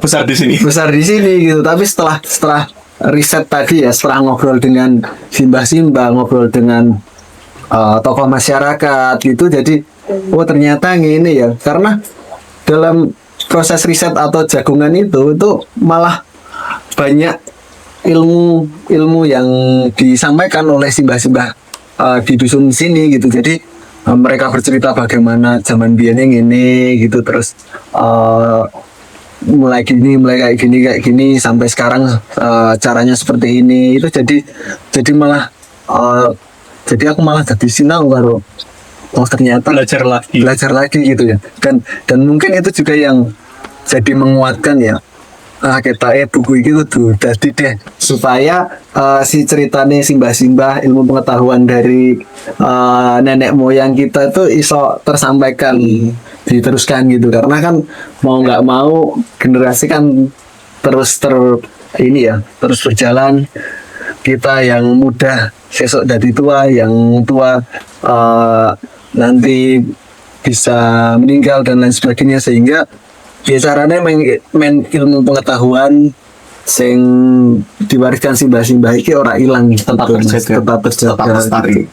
besar di sini. Besar di sini gitu, tapi setelah riset tadi ya, setelah ngobrol dengan simbah-simbah, ngobrol dengan tokoh masyarakat gitu, jadi oh ternyata gini ya. Karena dalam proses riset atau jagungan itu malah banyak ilmu yang disampaikan oleh simbah-simbah di dusun sini gitu. Jadi mereka bercerita bagaimana zaman biyen ini gitu, terus mulai kayak gini sampai sekarang caranya seperti ini. Itu jadi malah jadi aku malah jadi sinau baru, oh ternyata belajar lagi gitu ya. Dan mungkin itu juga yang jadi menguatkan ya, kita buku itu tuh jadi deh supaya si ceritanya simbah-simbah, ilmu pengetahuan dari nenek moyang kita itu iso tersampaikan, diteruskan gitu. Karena kan mau nggak mau generasi kan terus terus berjalan. Kita yang muda sesok dari tua, yang tua nanti bisa meninggal dan lain sebagainya, sehingga ya caranya main ilmu pengetahuan sing diwariskan simbah-simbah iki ora ilang, Tetap terjaga. Tetap lestari.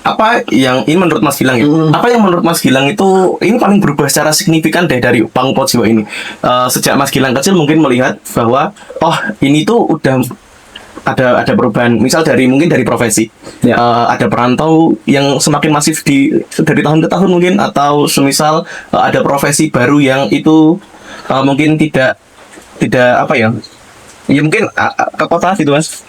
Apa yang ini menurut Mas Gilang ya? Apa yang menurut Mas Gilang itu ini paling berubah secara signifikan dari Pangupod Jiwa ini? Sejak Mas Gilang kecil mungkin melihat bahwa oh ini tuh udah ada perubahan, misal mungkin dari profesi ya. Ada perantau yang semakin masif dari tahun ke tahun mungkin, atau semisal ada profesi baru yang itu mungkin tidak apa ya mungkin ke kota gitu mas.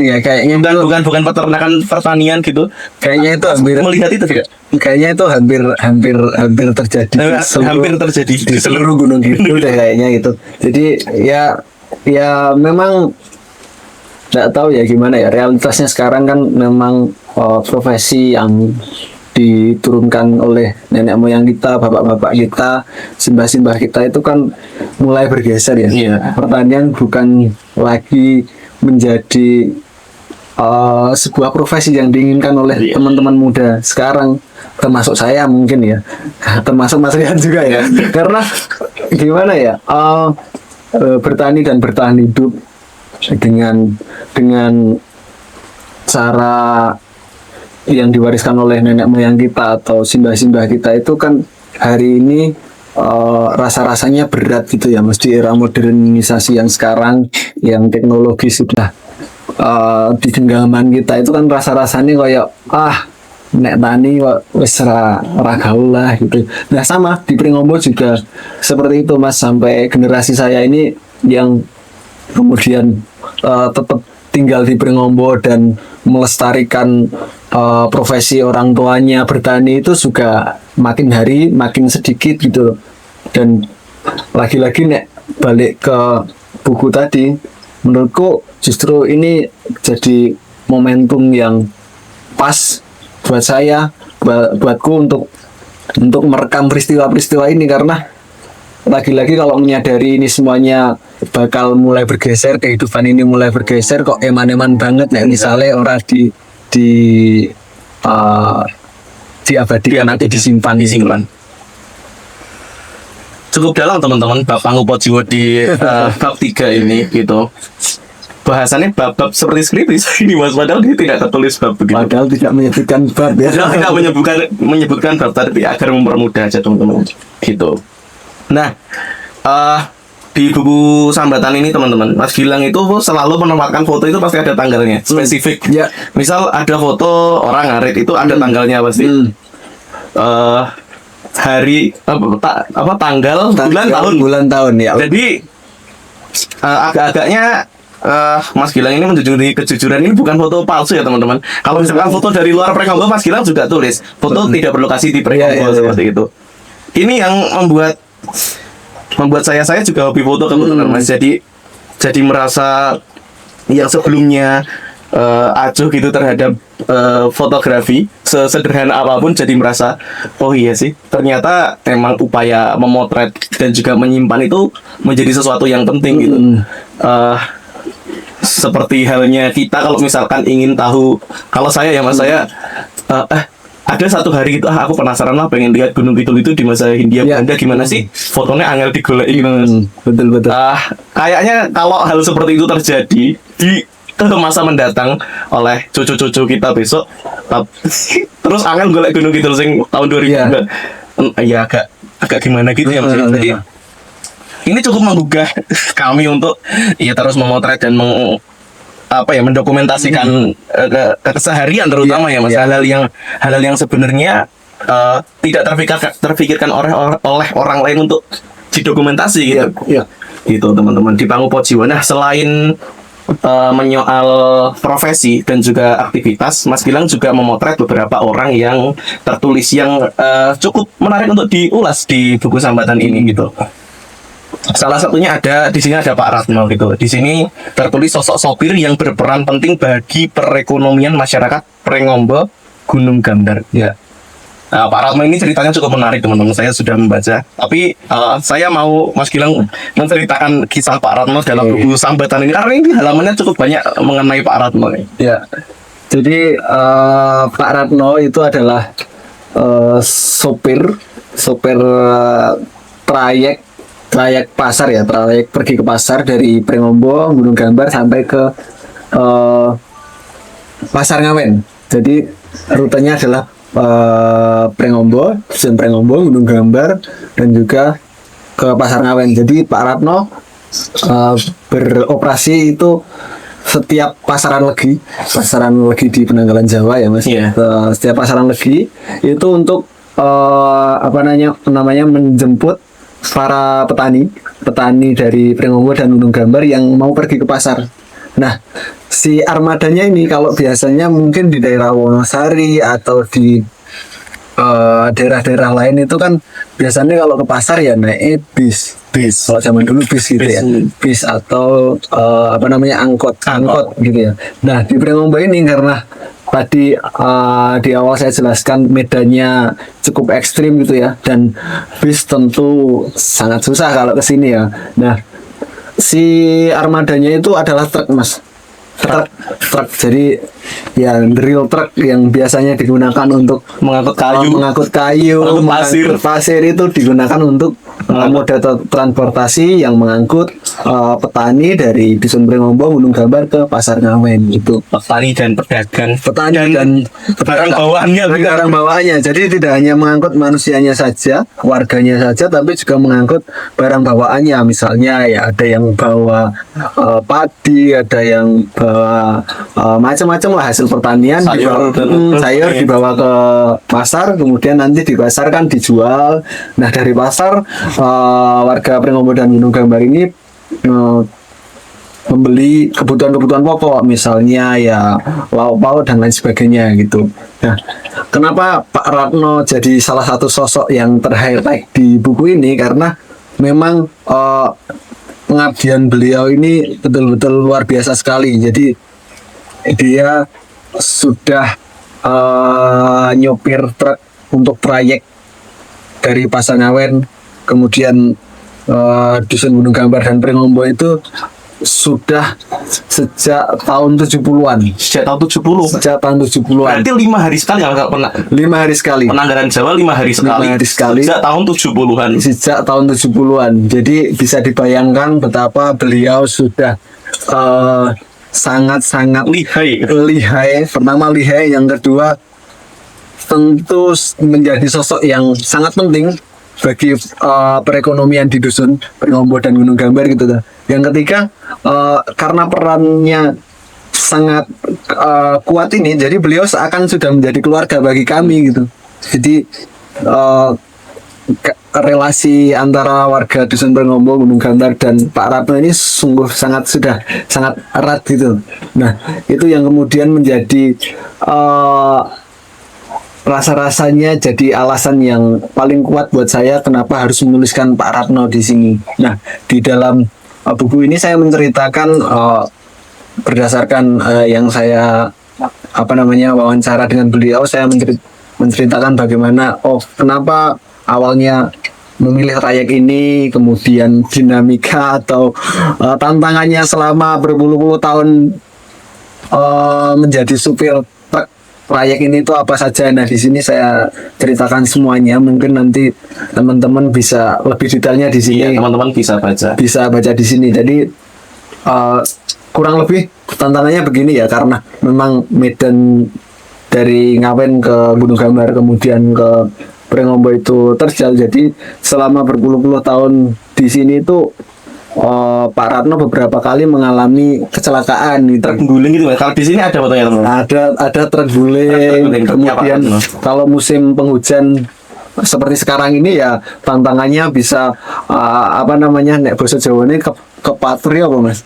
Ya kayaknya bukan peternakan pertanian gitu, kayaknya itu hampir melihat itu tidak, kayaknya itu hampir terjadi hampir terjadi di seluruh gunung gitu deh kayaknya itu. Jadi ya memang nggak tahu ya gimana ya, realitasnya sekarang kan memang profesi yang diturunkan oleh nenek moyang kita, bapak-bapak kita, simbah-simbah kita itu kan mulai bergeser ya. Iya. Pertanian bukan lagi menjadi sebuah profesi yang diinginkan oleh teman-teman muda sekarang, termasuk saya mungkin ya, termasuk Mas Rian juga ya. Karena gimana ya, bertani dan bertahan hidup dengan cara yang diwariskan oleh nenek moyang kita atau simbah-simbah kita itu kan hari ini rasa-rasanya berat gitu ya, mesti era modernisasi yang sekarang, yang teknologi sudah di genggaman kita itu kan rasa-rasanya kayak nek tani wis ra gaul lah gitu. Nah sama di Pringombo juga seperti itu mas, sampai generasi saya ini yang kemudian tetap tinggal di Pringombo dan melestarikan profesi orang tuanya bertani itu juga makin hari makin sedikit gitu. Dan lagi-lagi nek balik ke buku tadi, menurutku justru ini jadi momentum yang pas buat saya, buatku untuk merekam peristiwa-peristiwa ini. Karena lagi-lagi kalau menyadari ini semuanya bakal mulai bergeser, kehidupan ini mulai bergeser, kok eman-eman banget nih misalnya orang diabadikan atau disimpan. Cukup dalam teman-teman bab Pangupod Jiwa di bab 3 ini gitu. Bahasannya bab-bab seperti skripsi ini mas, padahal dia tidak tertulis bab begitu. Padahal tidak menyebutkan bab ya. Tidak menyebutkan bab tadi agar mempermudah aja teman-teman gitu. Nah, di buku Sambatan ini teman-teman, Mas Gilang itu selalu menempatkan foto itu pasti ada tanggalnya spesifik. Ya. Misal ada foto orang ngarit itu ada tanggalnya pasti. hari tanggal bulan tahun ya. Jadi agak-agaknya Mas Gilang ini menjunjung tinggi kejujuran. Ini bukan foto palsu ya teman-teman. Kalau misalkan foto dari luar prank combo, Mas Gilang juga tulis foto tidak berlokasi di prank combo seperti itu. Ini yang membuat saya juga hobi foto kebetulan Mas. Jadi merasa yang sebelumnya acuh gitu terhadap fotografi sesederhana apapun, jadi merasa oh iya sih, ternyata emang upaya memotret dan juga menyimpan itu menjadi sesuatu yang penting gitu. Seperti halnya kita kalau misalkan ingin tahu, kalau saya ya Mas, saya ada satu hari gitu, aku penasaran lah, pengen lihat Gunung Kidul itu di masa Hindia Belanda gimana sih, fotonya angel digolek gitu Mas. Betul. Kayaknya kalau hal seperti itu terjadi di masa mendatang oleh cucu-cucu kita besok, terus angel golek Gunung Kidul sing tahun 2000 ya agak gimana gitu ya Mas. Jadi ini cukup menggugah kami untuk terus memotret dan mendokumentasikan keseharian terutama ya Mas, hal-hal yang sebenarnya tidak terpikirkan oleh orang lain untuk didokumentasi gitu. Gitu teman-teman di Panggung Pojiwo. Nah, selain menyoal profesi dan juga aktivitas, Mas Gilang juga memotret beberapa orang yang tertulis yang cukup menarik untuk diulas di buku Sambatan ini gitu. Salah satunya di sini ada Pak Ratno gitu. Di sini tertulis sosok sopir yang berperan penting bagi perekonomian masyarakat Prengombo Gunung Gambar. Ya. Nah, Pak Ratno ini ceritanya cukup menarik teman-teman. Saya sudah membaca. Tapi saya mau Mas Gilang menceritakan kisah Pak Ratno dalam buku Sambatan ini, karena ini halamannya cukup banyak mengenai Pak Ratno. Ya. Jadi Pak Ratno itu adalah sopir trayek pasar ya, trayek pergi ke pasar dari Prengombo, Gunung Gambar sampai ke Pasar Ngawen. Jadi rutenya adalah Prengombo, Dusun Prengombo, Gunung Gambar, dan juga ke Pasar Ngawen. Jadi Pak Ratno beroperasi itu setiap pasaran legi di Penanggalan Jawa ya Mas. Setiap pasaran legi itu untuk menjemput para petani dari Prengombo dan Gunung Gambar yang mau pergi ke pasar. Nah, si armadanya ini kalau biasanya mungkin di daerah Wonosari atau di daerah-daerah lain itu kan biasanya kalau ke pasar ya naik bis. Kalau zaman dulu bis gitu ya. Bis atau angkot gitu ya. Nah, di Prengombo ini karena tadi di awal saya jelaskan medannya cukup ekstrim gitu ya, dan bis tentu sangat susah kalau ke sini ya. Nah, si armadanya itu adalah truk Mas. Truk. Jadi ya real truk yang biasanya digunakan untuk mengangkut kayu, mengangkut pasir itu digunakan untuk moda transportasi yang mengangkut petani dari Dusun Prengombo, Gunung Gambar ke Pasar Ngawen itu. Petani dan barang bawaannya. Jadi tidak hanya mengangkut manusianya saja, warganya saja, tapi juga mengangkut barang bawaannya. Misalnya ya ada yang bawa padi, ada yang bawa macam-macam lah hasil pertanian, sayur dibawa ke pasar, kemudian nanti dipasarkan, dijual. Nah, dari pasar warga Prengombo dan Gunung Gambar ini membeli kebutuhan pokok, misalnya ya lauk pauk dan lain sebagainya gitu. Nah, kenapa Pak Ratno jadi salah satu sosok yang ter-highlight di buku ini? Karena memang pengabdian beliau ini betul-betul luar biasa sekali. Jadi dia sudah nyopir truk untuk trayek dari Pasar Ngawen, kemudian Dusun Gunung Gambar dan Prengombo itu sudah sejak tahun 70-an. Sejak tahun 70-an. Berarti 5 hari sekali kalau pernah. 5 hari sekali. Penanggalan Jawa 5 hari sekali. Sejak tahun 70-an. Jadi bisa dibayangkan betapa beliau sudah sangat-sangat lihai. Pertama lihai, yang kedua tentu menjadi sosok yang sangat penting bagi perekonomian di Dusun Prengombo dan Gunung Gambar gitu. Yang ketiga, karena perannya sangat kuat ini, jadi beliau seakan sudah menjadi keluarga bagi kami gitu. Jadi eh, relasi antara warga Dusun Pringombo, Gunung Gantar dan Pak Ratno ini sungguh sudah sangat erat gitu. Nah, itu yang kemudian menjadi rasa-rasanya jadi alasan yang paling kuat buat saya kenapa harus menuliskan Pak Ratno di sini. Nah, di dalam buku ini saya menceritakan berdasarkan yang saya wawancara dengan beliau, saya menceritakan bagaimana kenapa awalnya memilih trayek ini, kemudian dinamika atau tantangannya selama berpuluh-puluh tahun menjadi supir truk trayek ini itu apa saja. Nah, di sini saya ceritakan semuanya. Mungkin nanti teman-teman bisa lebih detailnya di sini. Iya, teman-teman bisa baca. Bisa baca di sini. Jadi kurang lebih tantangannya begini ya, karena memang medan dari Ngawen ke Gunung Gambar kemudian ke Pringombo itu terjal. Jadi selama berpuluh-puluh tahun di sini itu Pak Ratno beberapa kali mengalami kecelakaan gitu. Terguling gitu, Mas. Kalau di sini ada fotonya, teman-teman. Ada terguling. Kemudian kalau musim penghujan seperti sekarang ini ya tantangannya bisa nek bahasa Jawa ini kepatri apa, Mas?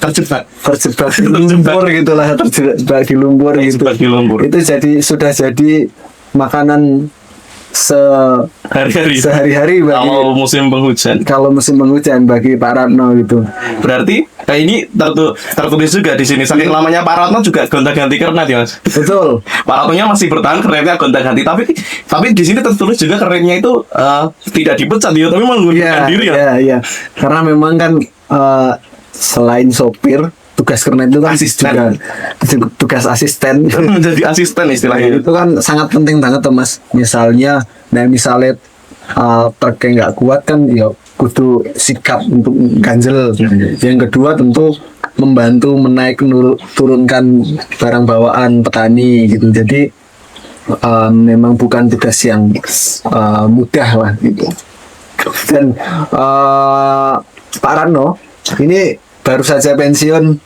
Terjebak di lumpur gitulah, terjebak di lumpur gitu. Itu sudah jadi makanan sehari-hari kalau musim penghujan bagi Pak Ratno gitu. Berarti ini tertulis juga di sini. Saking lamanya Pak Ratno juga gonta-ganti kernet ya, Mas. Betul. Pak Ratnonya masih bertahan, kernetnya gonta-ganti. Tapi di sini tertulis juga kernetnya itu tidak dipecat ya, tapi mengundurkan diri ya. Iya. Karena memang kan selain sopir, tugas kernet itu kan juga tugas asisten. Menjadi asisten istilahnya. Itu kan sangat penting banget tuh, Mas. Misalnya truknya nggak kuat kan ya kudu sikap untuk ganjel. Yang kedua tentu membantu turunkan barang bawaan petani gitu. Jadi memang bukan tugas yang mudah lah gitu. Dan Pak Ratno ini baru saja pensiun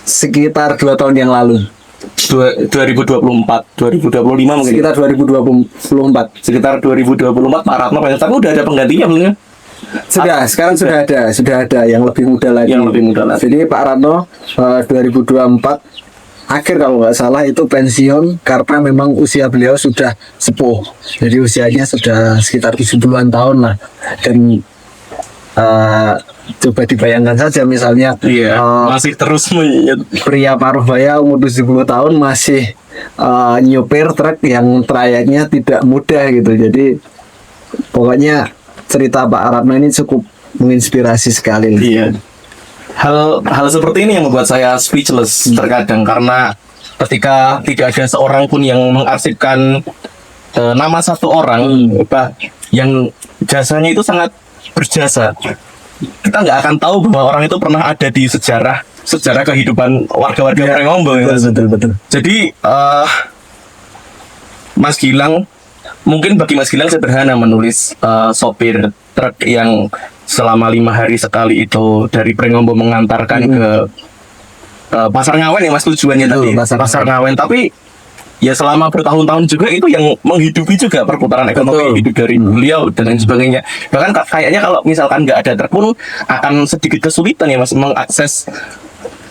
sekitar 2 tahun yang lalu. 2024, 2025 mungkin. Sekitar 2024. Sekitar 2024 Pak Ratno pensiun. Tapi udah ada penggantinya belum ya? Sekarang sudah ada yang lebih muda lagi. Jadi Pak Ratno 2024 akhir kalau nggak salah itu pensiun karena memang usia beliau sudah sepuh. Jadi usianya sudah sekitar 70-an tahun lah. Dan coba dibayangkan saja misalnya masih terus pria paruh baya umur 70 tahun masih nyopir truk yang trayeknya tidak mudah gitu. Jadi pokoknya cerita Pak Ratno ini cukup menginspirasi sekali. Iya. Hal seperti ini yang membuat saya speechless terkadang, karena ketika tidak ada seorang pun yang mengarsipkan nama satu orang yang jasanya itu sangat berjasa, kita nggak akan tahu bahwa orang itu pernah ada di sejarah kehidupan warga-warga Pringombo. Betul. Jadi Mas Gilang, mungkin bagi Mas Gilang sederhana menulis sopir truk yang selama 5 hari sekali itu dari Pringombo mengantarkan ke Pasar Ngawen ya, Mas, tujuannya tadi Pasar Ngawen. Tapi ya selama bertahun-tahun juga itu yang menghidupi juga perputaran ekonomi hidup dari beliau dan lain sebagainya. Bahkan kayaknya kalau misalkan nggak ada truk pun akan sedikit kesulitan ya, Mas, mengakses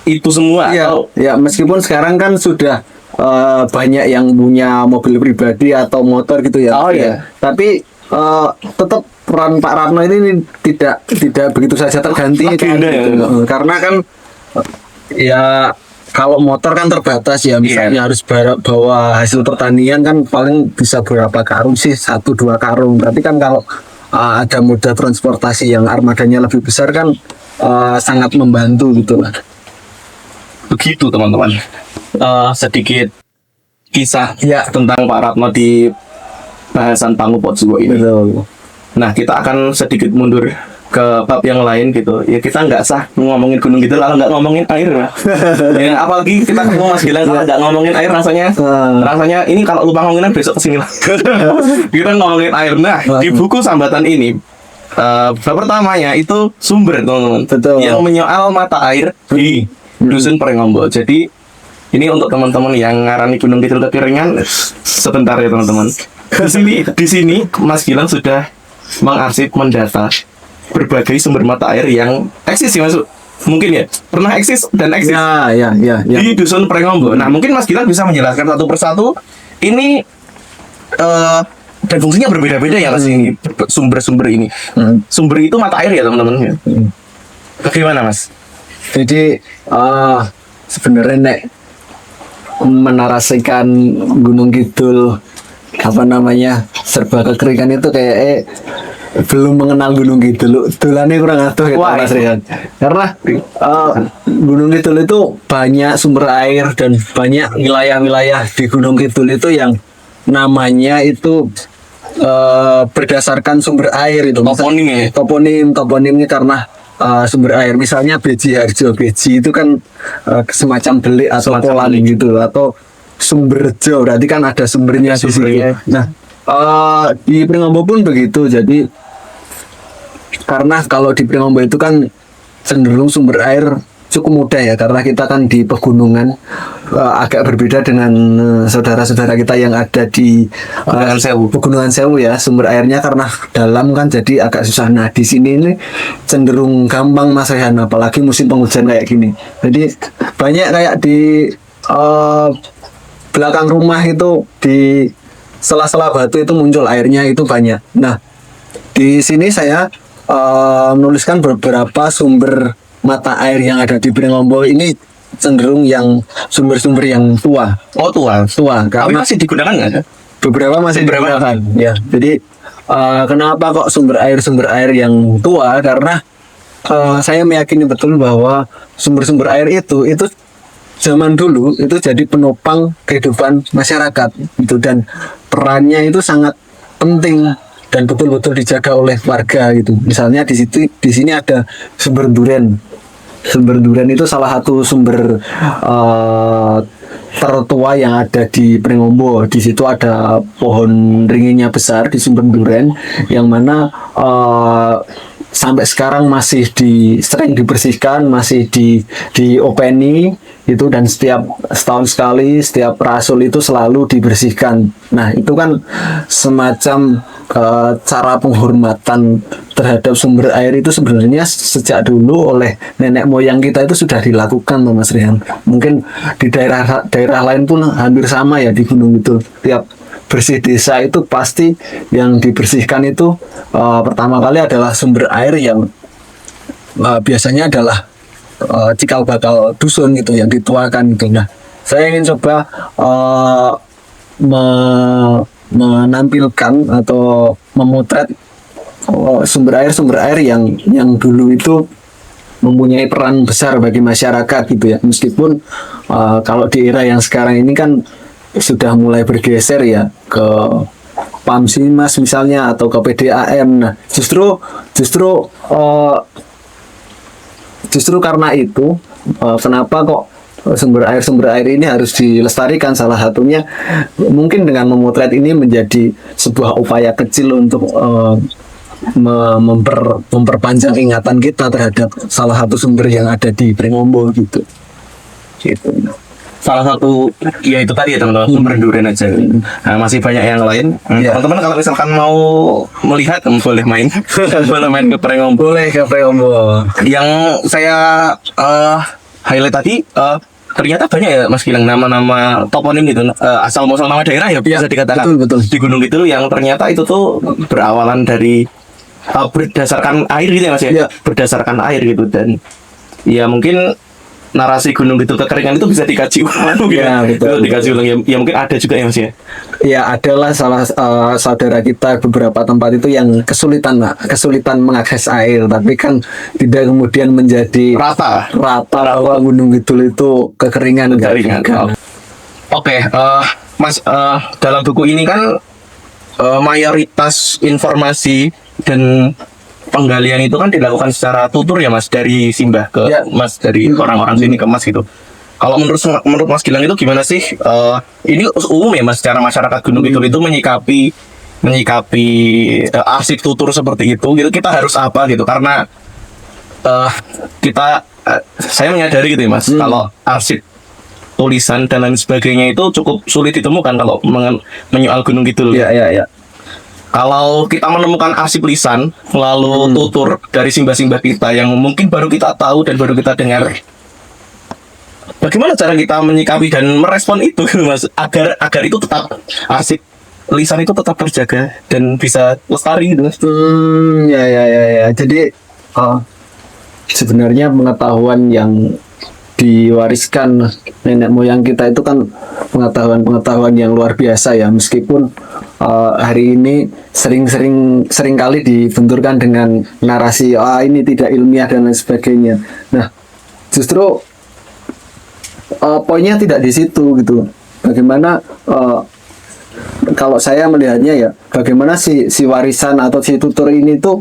itu semua. Ya meskipun sekarang kan sudah banyak yang punya mobil pribadi atau motor gitu ya. Tapi tetap peran Pak Ratno ini tidak begitu saja terganti kan, gitu. Karena kan ya kalau motor kan terbatas ya, misalnya harus bawa hasil pertanian kan paling bisa berapa karung sih, 1-2 karung. Tapi kan kalau ada moda transportasi yang armadanya lebih besar kan sangat membantu gitu lah. Begitu teman-teman. Sedikit kisah tentang Pak Ratno di bahasan Pangupot Suwo ini. Betul. Nah, kita akan sedikit mundur ke bab yang lain gitu. Ya kita nggak sah ngomongin Gunung Kidul kalau nggak ngomongin air ya. Apalagi kita ketemu Mas Gilang kalau nggak ngomongin air rasanya ini kalau lupa ngomongin besok kesini lah. Kita ngomongin air. Nah, di buku Sambatan ini bab pertamanya itu sumber, teman-teman. Betul. Yang menyoal mata air di Dusun Pringombo. Jadi ini untuk teman-teman yang ngarani Gunung Kidul tapi ringan, sebentar ya teman-teman. Di sini Mas Gilang sudah mengarsip mendata berbagai sumber mata air yang eksis sih Mas. Mungkin ya pernah eksis dan eksis Ya. di dusun Prengombo. Nah mungkin Mas Gilang bisa menjelaskan satu persatu ini dan fungsinya berbeda-beda ya Mas ini sumber-sumber ini. Sumber itu mata air ya teman-teman. Bagaimana Mas? Jadi sebenarnya nek menarasikan Gunung Kidul apa namanya serba kekeringan itu kayak belum mengenal Gunung Kidul. Dulane kurang atuh gitu Wah, Mas Rian. Karena Gunung Kidul itu banyak sumber air dan banyak wilayah-wilayah di Gunung Kidul itu yang namanya itu berdasarkan sumber air itu. Toponim ya? Toponimnya karena sumber air. Misalnya Beji Harjo, Beji itu kan semacam delik atau kolam gitu atau sumber rejo, berarti kan ada sumbernya di sini. Nah, di Pringombo pun begitu. Jadi karena kalau di Pringombo itu kan cenderung sumber air cukup mudah ya, karena kita kan di pegunungan, agak berbeda dengan saudara-saudara kita yang ada di Pegunungan Sewu ya. Sumber airnya karena dalam kan jadi agak susah. Nah di sini ini cenderung gampang Mas Rehan, apalagi musim penghujan kayak gini. Jadi banyak kayak di belakang rumah itu di sela-sela batu itu muncul airnya itu banyak. Nah di sini saya menuliskan beberapa sumber mata air yang ada di Pringombo ini cenderung yang sumber-sumber yang tua. Oh tua. Tapi Karena masih digunakan nggak? beberapa masih digunakan. Ya, jadi kenapa kok sumber air yang tua? Karena saya meyakini betul bahwa sumber-sumber air itu zaman dulu itu jadi penopang kehidupan masyarakat gitu, dan perannya itu sangat penting dan betul-betul dijaga oleh warga gitu. Misalnya di sini ada sumber duren. Sumber duren itu salah satu sumber tertua yang ada di Pringombo. Di situ ada pohon ringinya besar di sumber duren yang mana sampai sekarang masih sering dibersihkan, masih diopeni itu, dan setiap setahun sekali setiap rasul itu selalu dibersihkan. Nah itu kan semacam cara penghormatan terhadap sumber air itu sebenarnya sejak dulu oleh nenek moyang kita itu sudah dilakukan Mas Rian. Mungkin di daerah lain pun hampir sama ya di gunung itu. Tiap bersih desa itu pasti yang dibersihkan itu pertama kali adalah sumber air yang biasanya adalah cikal bakal dusun gitu yang dituakan gitu. Nah, saya ingin coba menampilkan atau memotret sumber air yang dulu itu mempunyai peran besar bagi masyarakat gitu ya. Meskipun kalau di era yang sekarang ini kan sudah mulai bergeser ya ke Pamsimas misalnya atau ke PDAM. Nah, justru karena itu kenapa kok sumber air ini harus dilestarikan? Salah satunya mungkin dengan memotret ini menjadi sebuah upaya kecil untuk memperpanjang ingatan kita terhadap salah satu sumber yang ada di Pringombo gitu. Salah satu ya itu tadi ya teman-teman, sumber duren aja. Nah, masih banyak yang lain. Teman-teman kalau misalkan mau melihat boleh main ke Pringombo. Boleh ke Pringombo. Yang saya highlight tadi ternyata banyak ya Mas Gilang nama-nama toponim gitu, asal muasal nama daerah ya bisa dikatakan. Betul. Di Gunung Kidul yang ternyata itu tuh berawalan dari berdasarkan air gitu ya Mas ya. Berdasarkan air gitu, dan ya mungkin narasi Gunung Kidul kekeringan itu bisa dikaji ulang mungkin. Betul. Dikaji ulang ya mungkin ada juga ya Mas ya. Ya adalah salah saudara kita beberapa tempat itu yang kesulitan mengakses air, tapi kan tidak kemudian menjadi rata bahwa Gunung Kidul itu kekeringan. Oke, Mas, dalam buku ini kan mayoritas informasi dan penggalian itu kan dilakukan secara tutur ya Mas, dari Simbah ke Mas, dari orang-orang sini ke Mas gitu. Kalau menurut Mas Gilang itu gimana sih? Ini umum ya Mas, secara masyarakat Gunung Kidul itu menyikapi arsip tutur seperti itu gitu. Kita harus apa gitu? Karena saya menyadari gitu ya Mas, kalau arsip tulisan dan lain sebagainya itu cukup sulit ditemukan kalau menyoal Gunung Kidul. Iya. Kalau kita menemukan arsip lisan, lalu tutur dari simbah-simbah kita yang mungkin baru kita tahu dan baru kita dengar, bagaimana cara kita menyikapi dan merespon itu, Mas, agar itu tetap arsip lisan itu tetap terjaga dan bisa lestari gitu, Mas. Ya. Jadi sebenarnya pengetahuan yang diwariskan nenek moyang kita itu kan pengetahuan yang luar biasa ya, meskipun hari ini sering kali dibenturkan dengan narasi ini tidak ilmiah dan lain sebagainya. Nah, justru poinnya tidak di situ gitu. Bagaimana kalau saya melihatnya ya, bagaimana si warisan atau si tutur ini tuh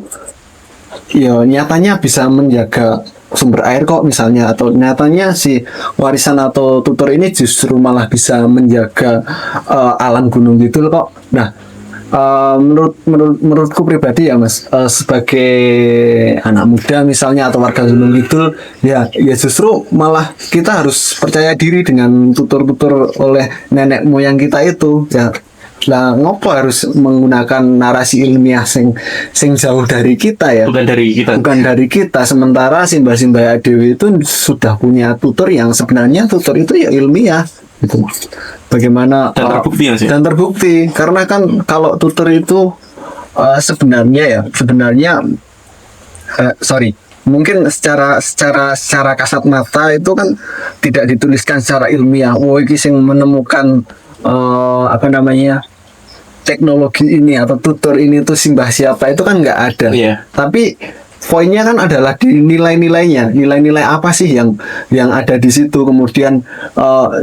ya nyatanya bisa menjaga sumber air kok misalnya, atau nyatanya si warisan atau tutur ini justru malah bisa menjaga alam Gunung Kidul kok. Nah, menurutku pribadi ya Mas, sebagai anak muda misalnya atau warga Gunung Kidul, ya justru malah kita harus percaya diri dengan tutur-tutur oleh nenek moyang kita itu ya. Lah ngopo harus menggunakan narasi ilmiah sing jauh dari kita ya, bukan dari kita, sementara simbah-simbah adewe itu sudah punya tutur yang sebenarnya tutur itu ya ilmiah gitu. Bagaimana dan terbukti karena kan kalau tutur itu sebenarnya mungkin secara kasat mata itu kan tidak dituliskan secara ilmiah. Iki sing menemukan teknologi ini atau tutur ini tuh simbah siapa, itu kan nggak ada. Tapi poinnya kan adalah di nilai-nilainya, nilai-nilai apa sih yang ada di situ. Kemudian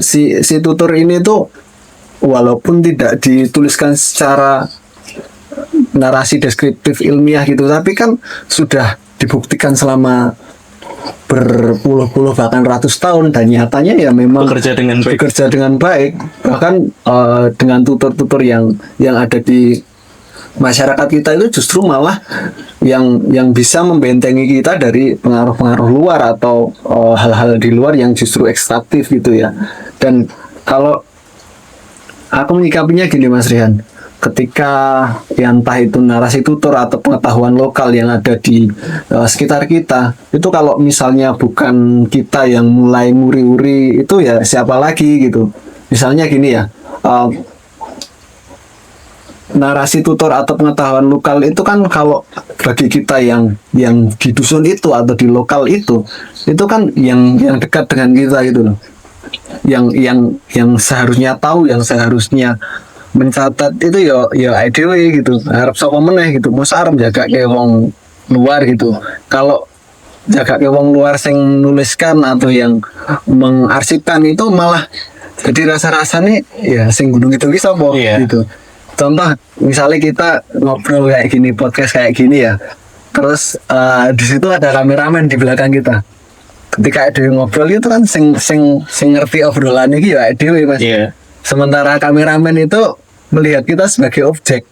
si tutur ini tuh walaupun tidak dituliskan secara narasi deskriptif ilmiah gitu, tapi kan sudah dibuktikan selama berpuluh-puluh bahkan ratus tahun, dan nyatanya ya memang bekerja dengan baik. Bahkan dengan tutur-tutur yang ada di masyarakat kita itu justru malah yang bisa membentengi kita dari pengaruh-pengaruh luar atau hal-hal di luar yang justru ekstraktif gitu ya. Dan kalau aku menyikapinya gini Mas Rihan, ketika entah itu narasi tutur atau pengetahuan lokal yang ada di sekitar kita, itu kalau misalnya bukan kita yang mulai nguri-uri, itu ya siapa lagi gitu. Misalnya gini ya, narasi tutur atau pengetahuan lokal itu kan kalau bagi kita yang di dusun itu atau di lokal itu kan yang dekat dengan kita gitu loh, yang seharusnya tahu, yang seharusnya mencatat itu ya IDW gitu, harap sapa meneh gitu, masa arep jaga ke wong luar gitu. Kalau jaga ke wong luar sing nuliskan atau yang mengarsipkan itu malah jadi rasa-rasanya ya sing gunung itu sapa gitu. Contoh misalnya kita ngobrol kayak gini, podcast kayak gini ya, terus di situ ada kameramen di belakang kita. Ketika IDW ngobrol itu kan sing ngerti obrolan ini ya IDW Mas. Sementara kameramen itu melihat kita sebagai objek.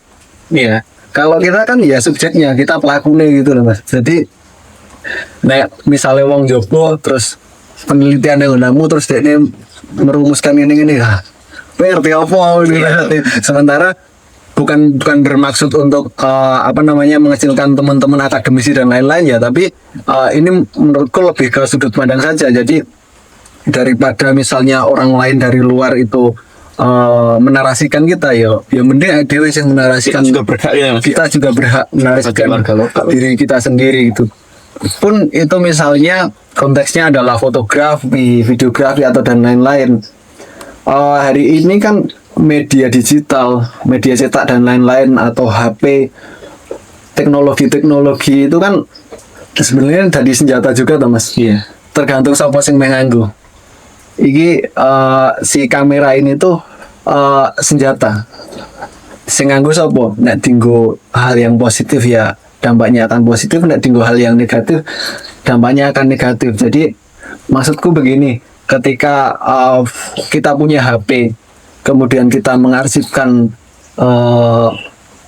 Kalau kita kan ya subjeknya, kita pelakunya gitu loh Mas. Jadi misalnya wong jopo terus penelitian yang unamu terus dia merumuskan ini ngerti apa gitu. Sementara bukan bermaksud untuk mengecilkan teman-teman akademisi dan lain-lain ya, tapi ini menurutku lebih ke sudut pandang saja. Jadi daripada misalnya orang lain dari luar itu menarasikan kita, ya mending dewe yang menarasikan. Kita juga berhak menarasikan diri kita sendiri gitu. Pun itu misalnya konteksnya adalah fotografi, videografi atau dan lain-lain. Hari ini kan media digital, media cetak dan lain-lain atau HP, teknologi itu kan sebenarnya jadi senjata juga toh Mas. Tergantung siapa sing menganggo. Iki si kamera ini tuh senjata. Sing nganggo sapa? Nek dinggo hal yang positif ya dampaknya akan positif, nek dinggo hal yang negatif dampaknya akan negatif. Jadi maksudku begini, ketika kita punya HP, kemudian kita mengarsipkan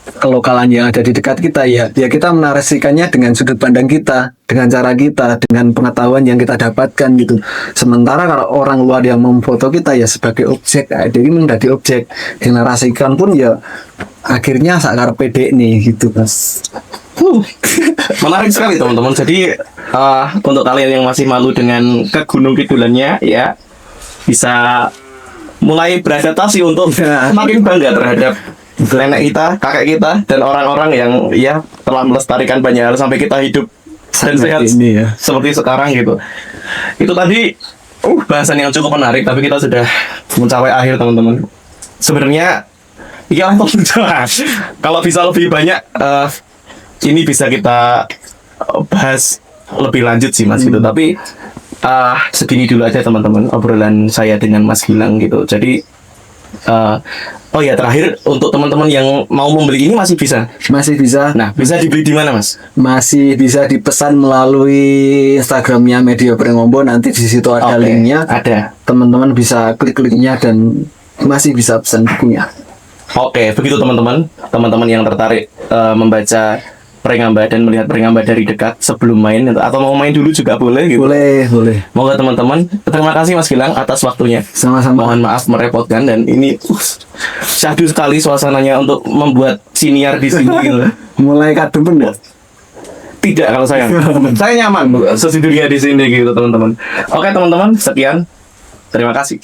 kelokalan yang ada di dekat kita, ya kita menarasikannya dengan sudut pandang kita, dengan cara kita, dengan pengetahuan yang kita dapatkan gitu. Sementara kalau orang luar yang memfoto kita ya sebagai objek, jadi menjadi objek, dinarasikan pun ya akhirnya sakar pede nih gitu Mas. Menarik sekali teman-teman. Jadi untuk kalian yang masih malu dengan ke Gunung Kidulannya ya, bisa mulai beradaptasi untuk semakin bangga terhadap nenek kita, kakek kita, dan orang-orang yang ya telah melestarikan banyak hal sampai kita hidup dan sehat ini ya. seperti sekarang gitu. Itu tadi bahasan yang cukup menarik, tapi kita sudah mencapai akhir teman-teman. Sebenarnya ya kalau bisa lebih banyak ini bisa kita bahas lebih lanjut sih Mas gitu. Tapi segini dulu aja teman-teman obrolan saya dengan Mas Gilang gitu. Jadi oh ya, terakhir untuk teman-teman yang mau membeli ini masih bisa. Nah, bisa dibeli di mana Mas? Masih bisa dipesan melalui Instagramnya Media Pringombo. Nanti di situ ada Oke, linknya. ada. Teman-teman bisa klik linknya dan masih bisa pesan bukunya. Oke, begitu teman-teman. Teman-teman yang tertarik membaca Pringamba dan melihat Pringamba dari dekat sebelum main atau mau main dulu juga boleh gitu. Boleh. Moga teman-teman. Terima kasih Mas Gilang atas waktunya. Sama-sama. Mohon maaf merepotkan, dan ini syahdu sekali suasananya untuk membuat siniar di sini gitu. Mulai kadung enggak? Tidak kalau saya. Saya nyaman sesudahnya di sini gitu teman-teman. Oke teman-teman, sekian. Terima kasih.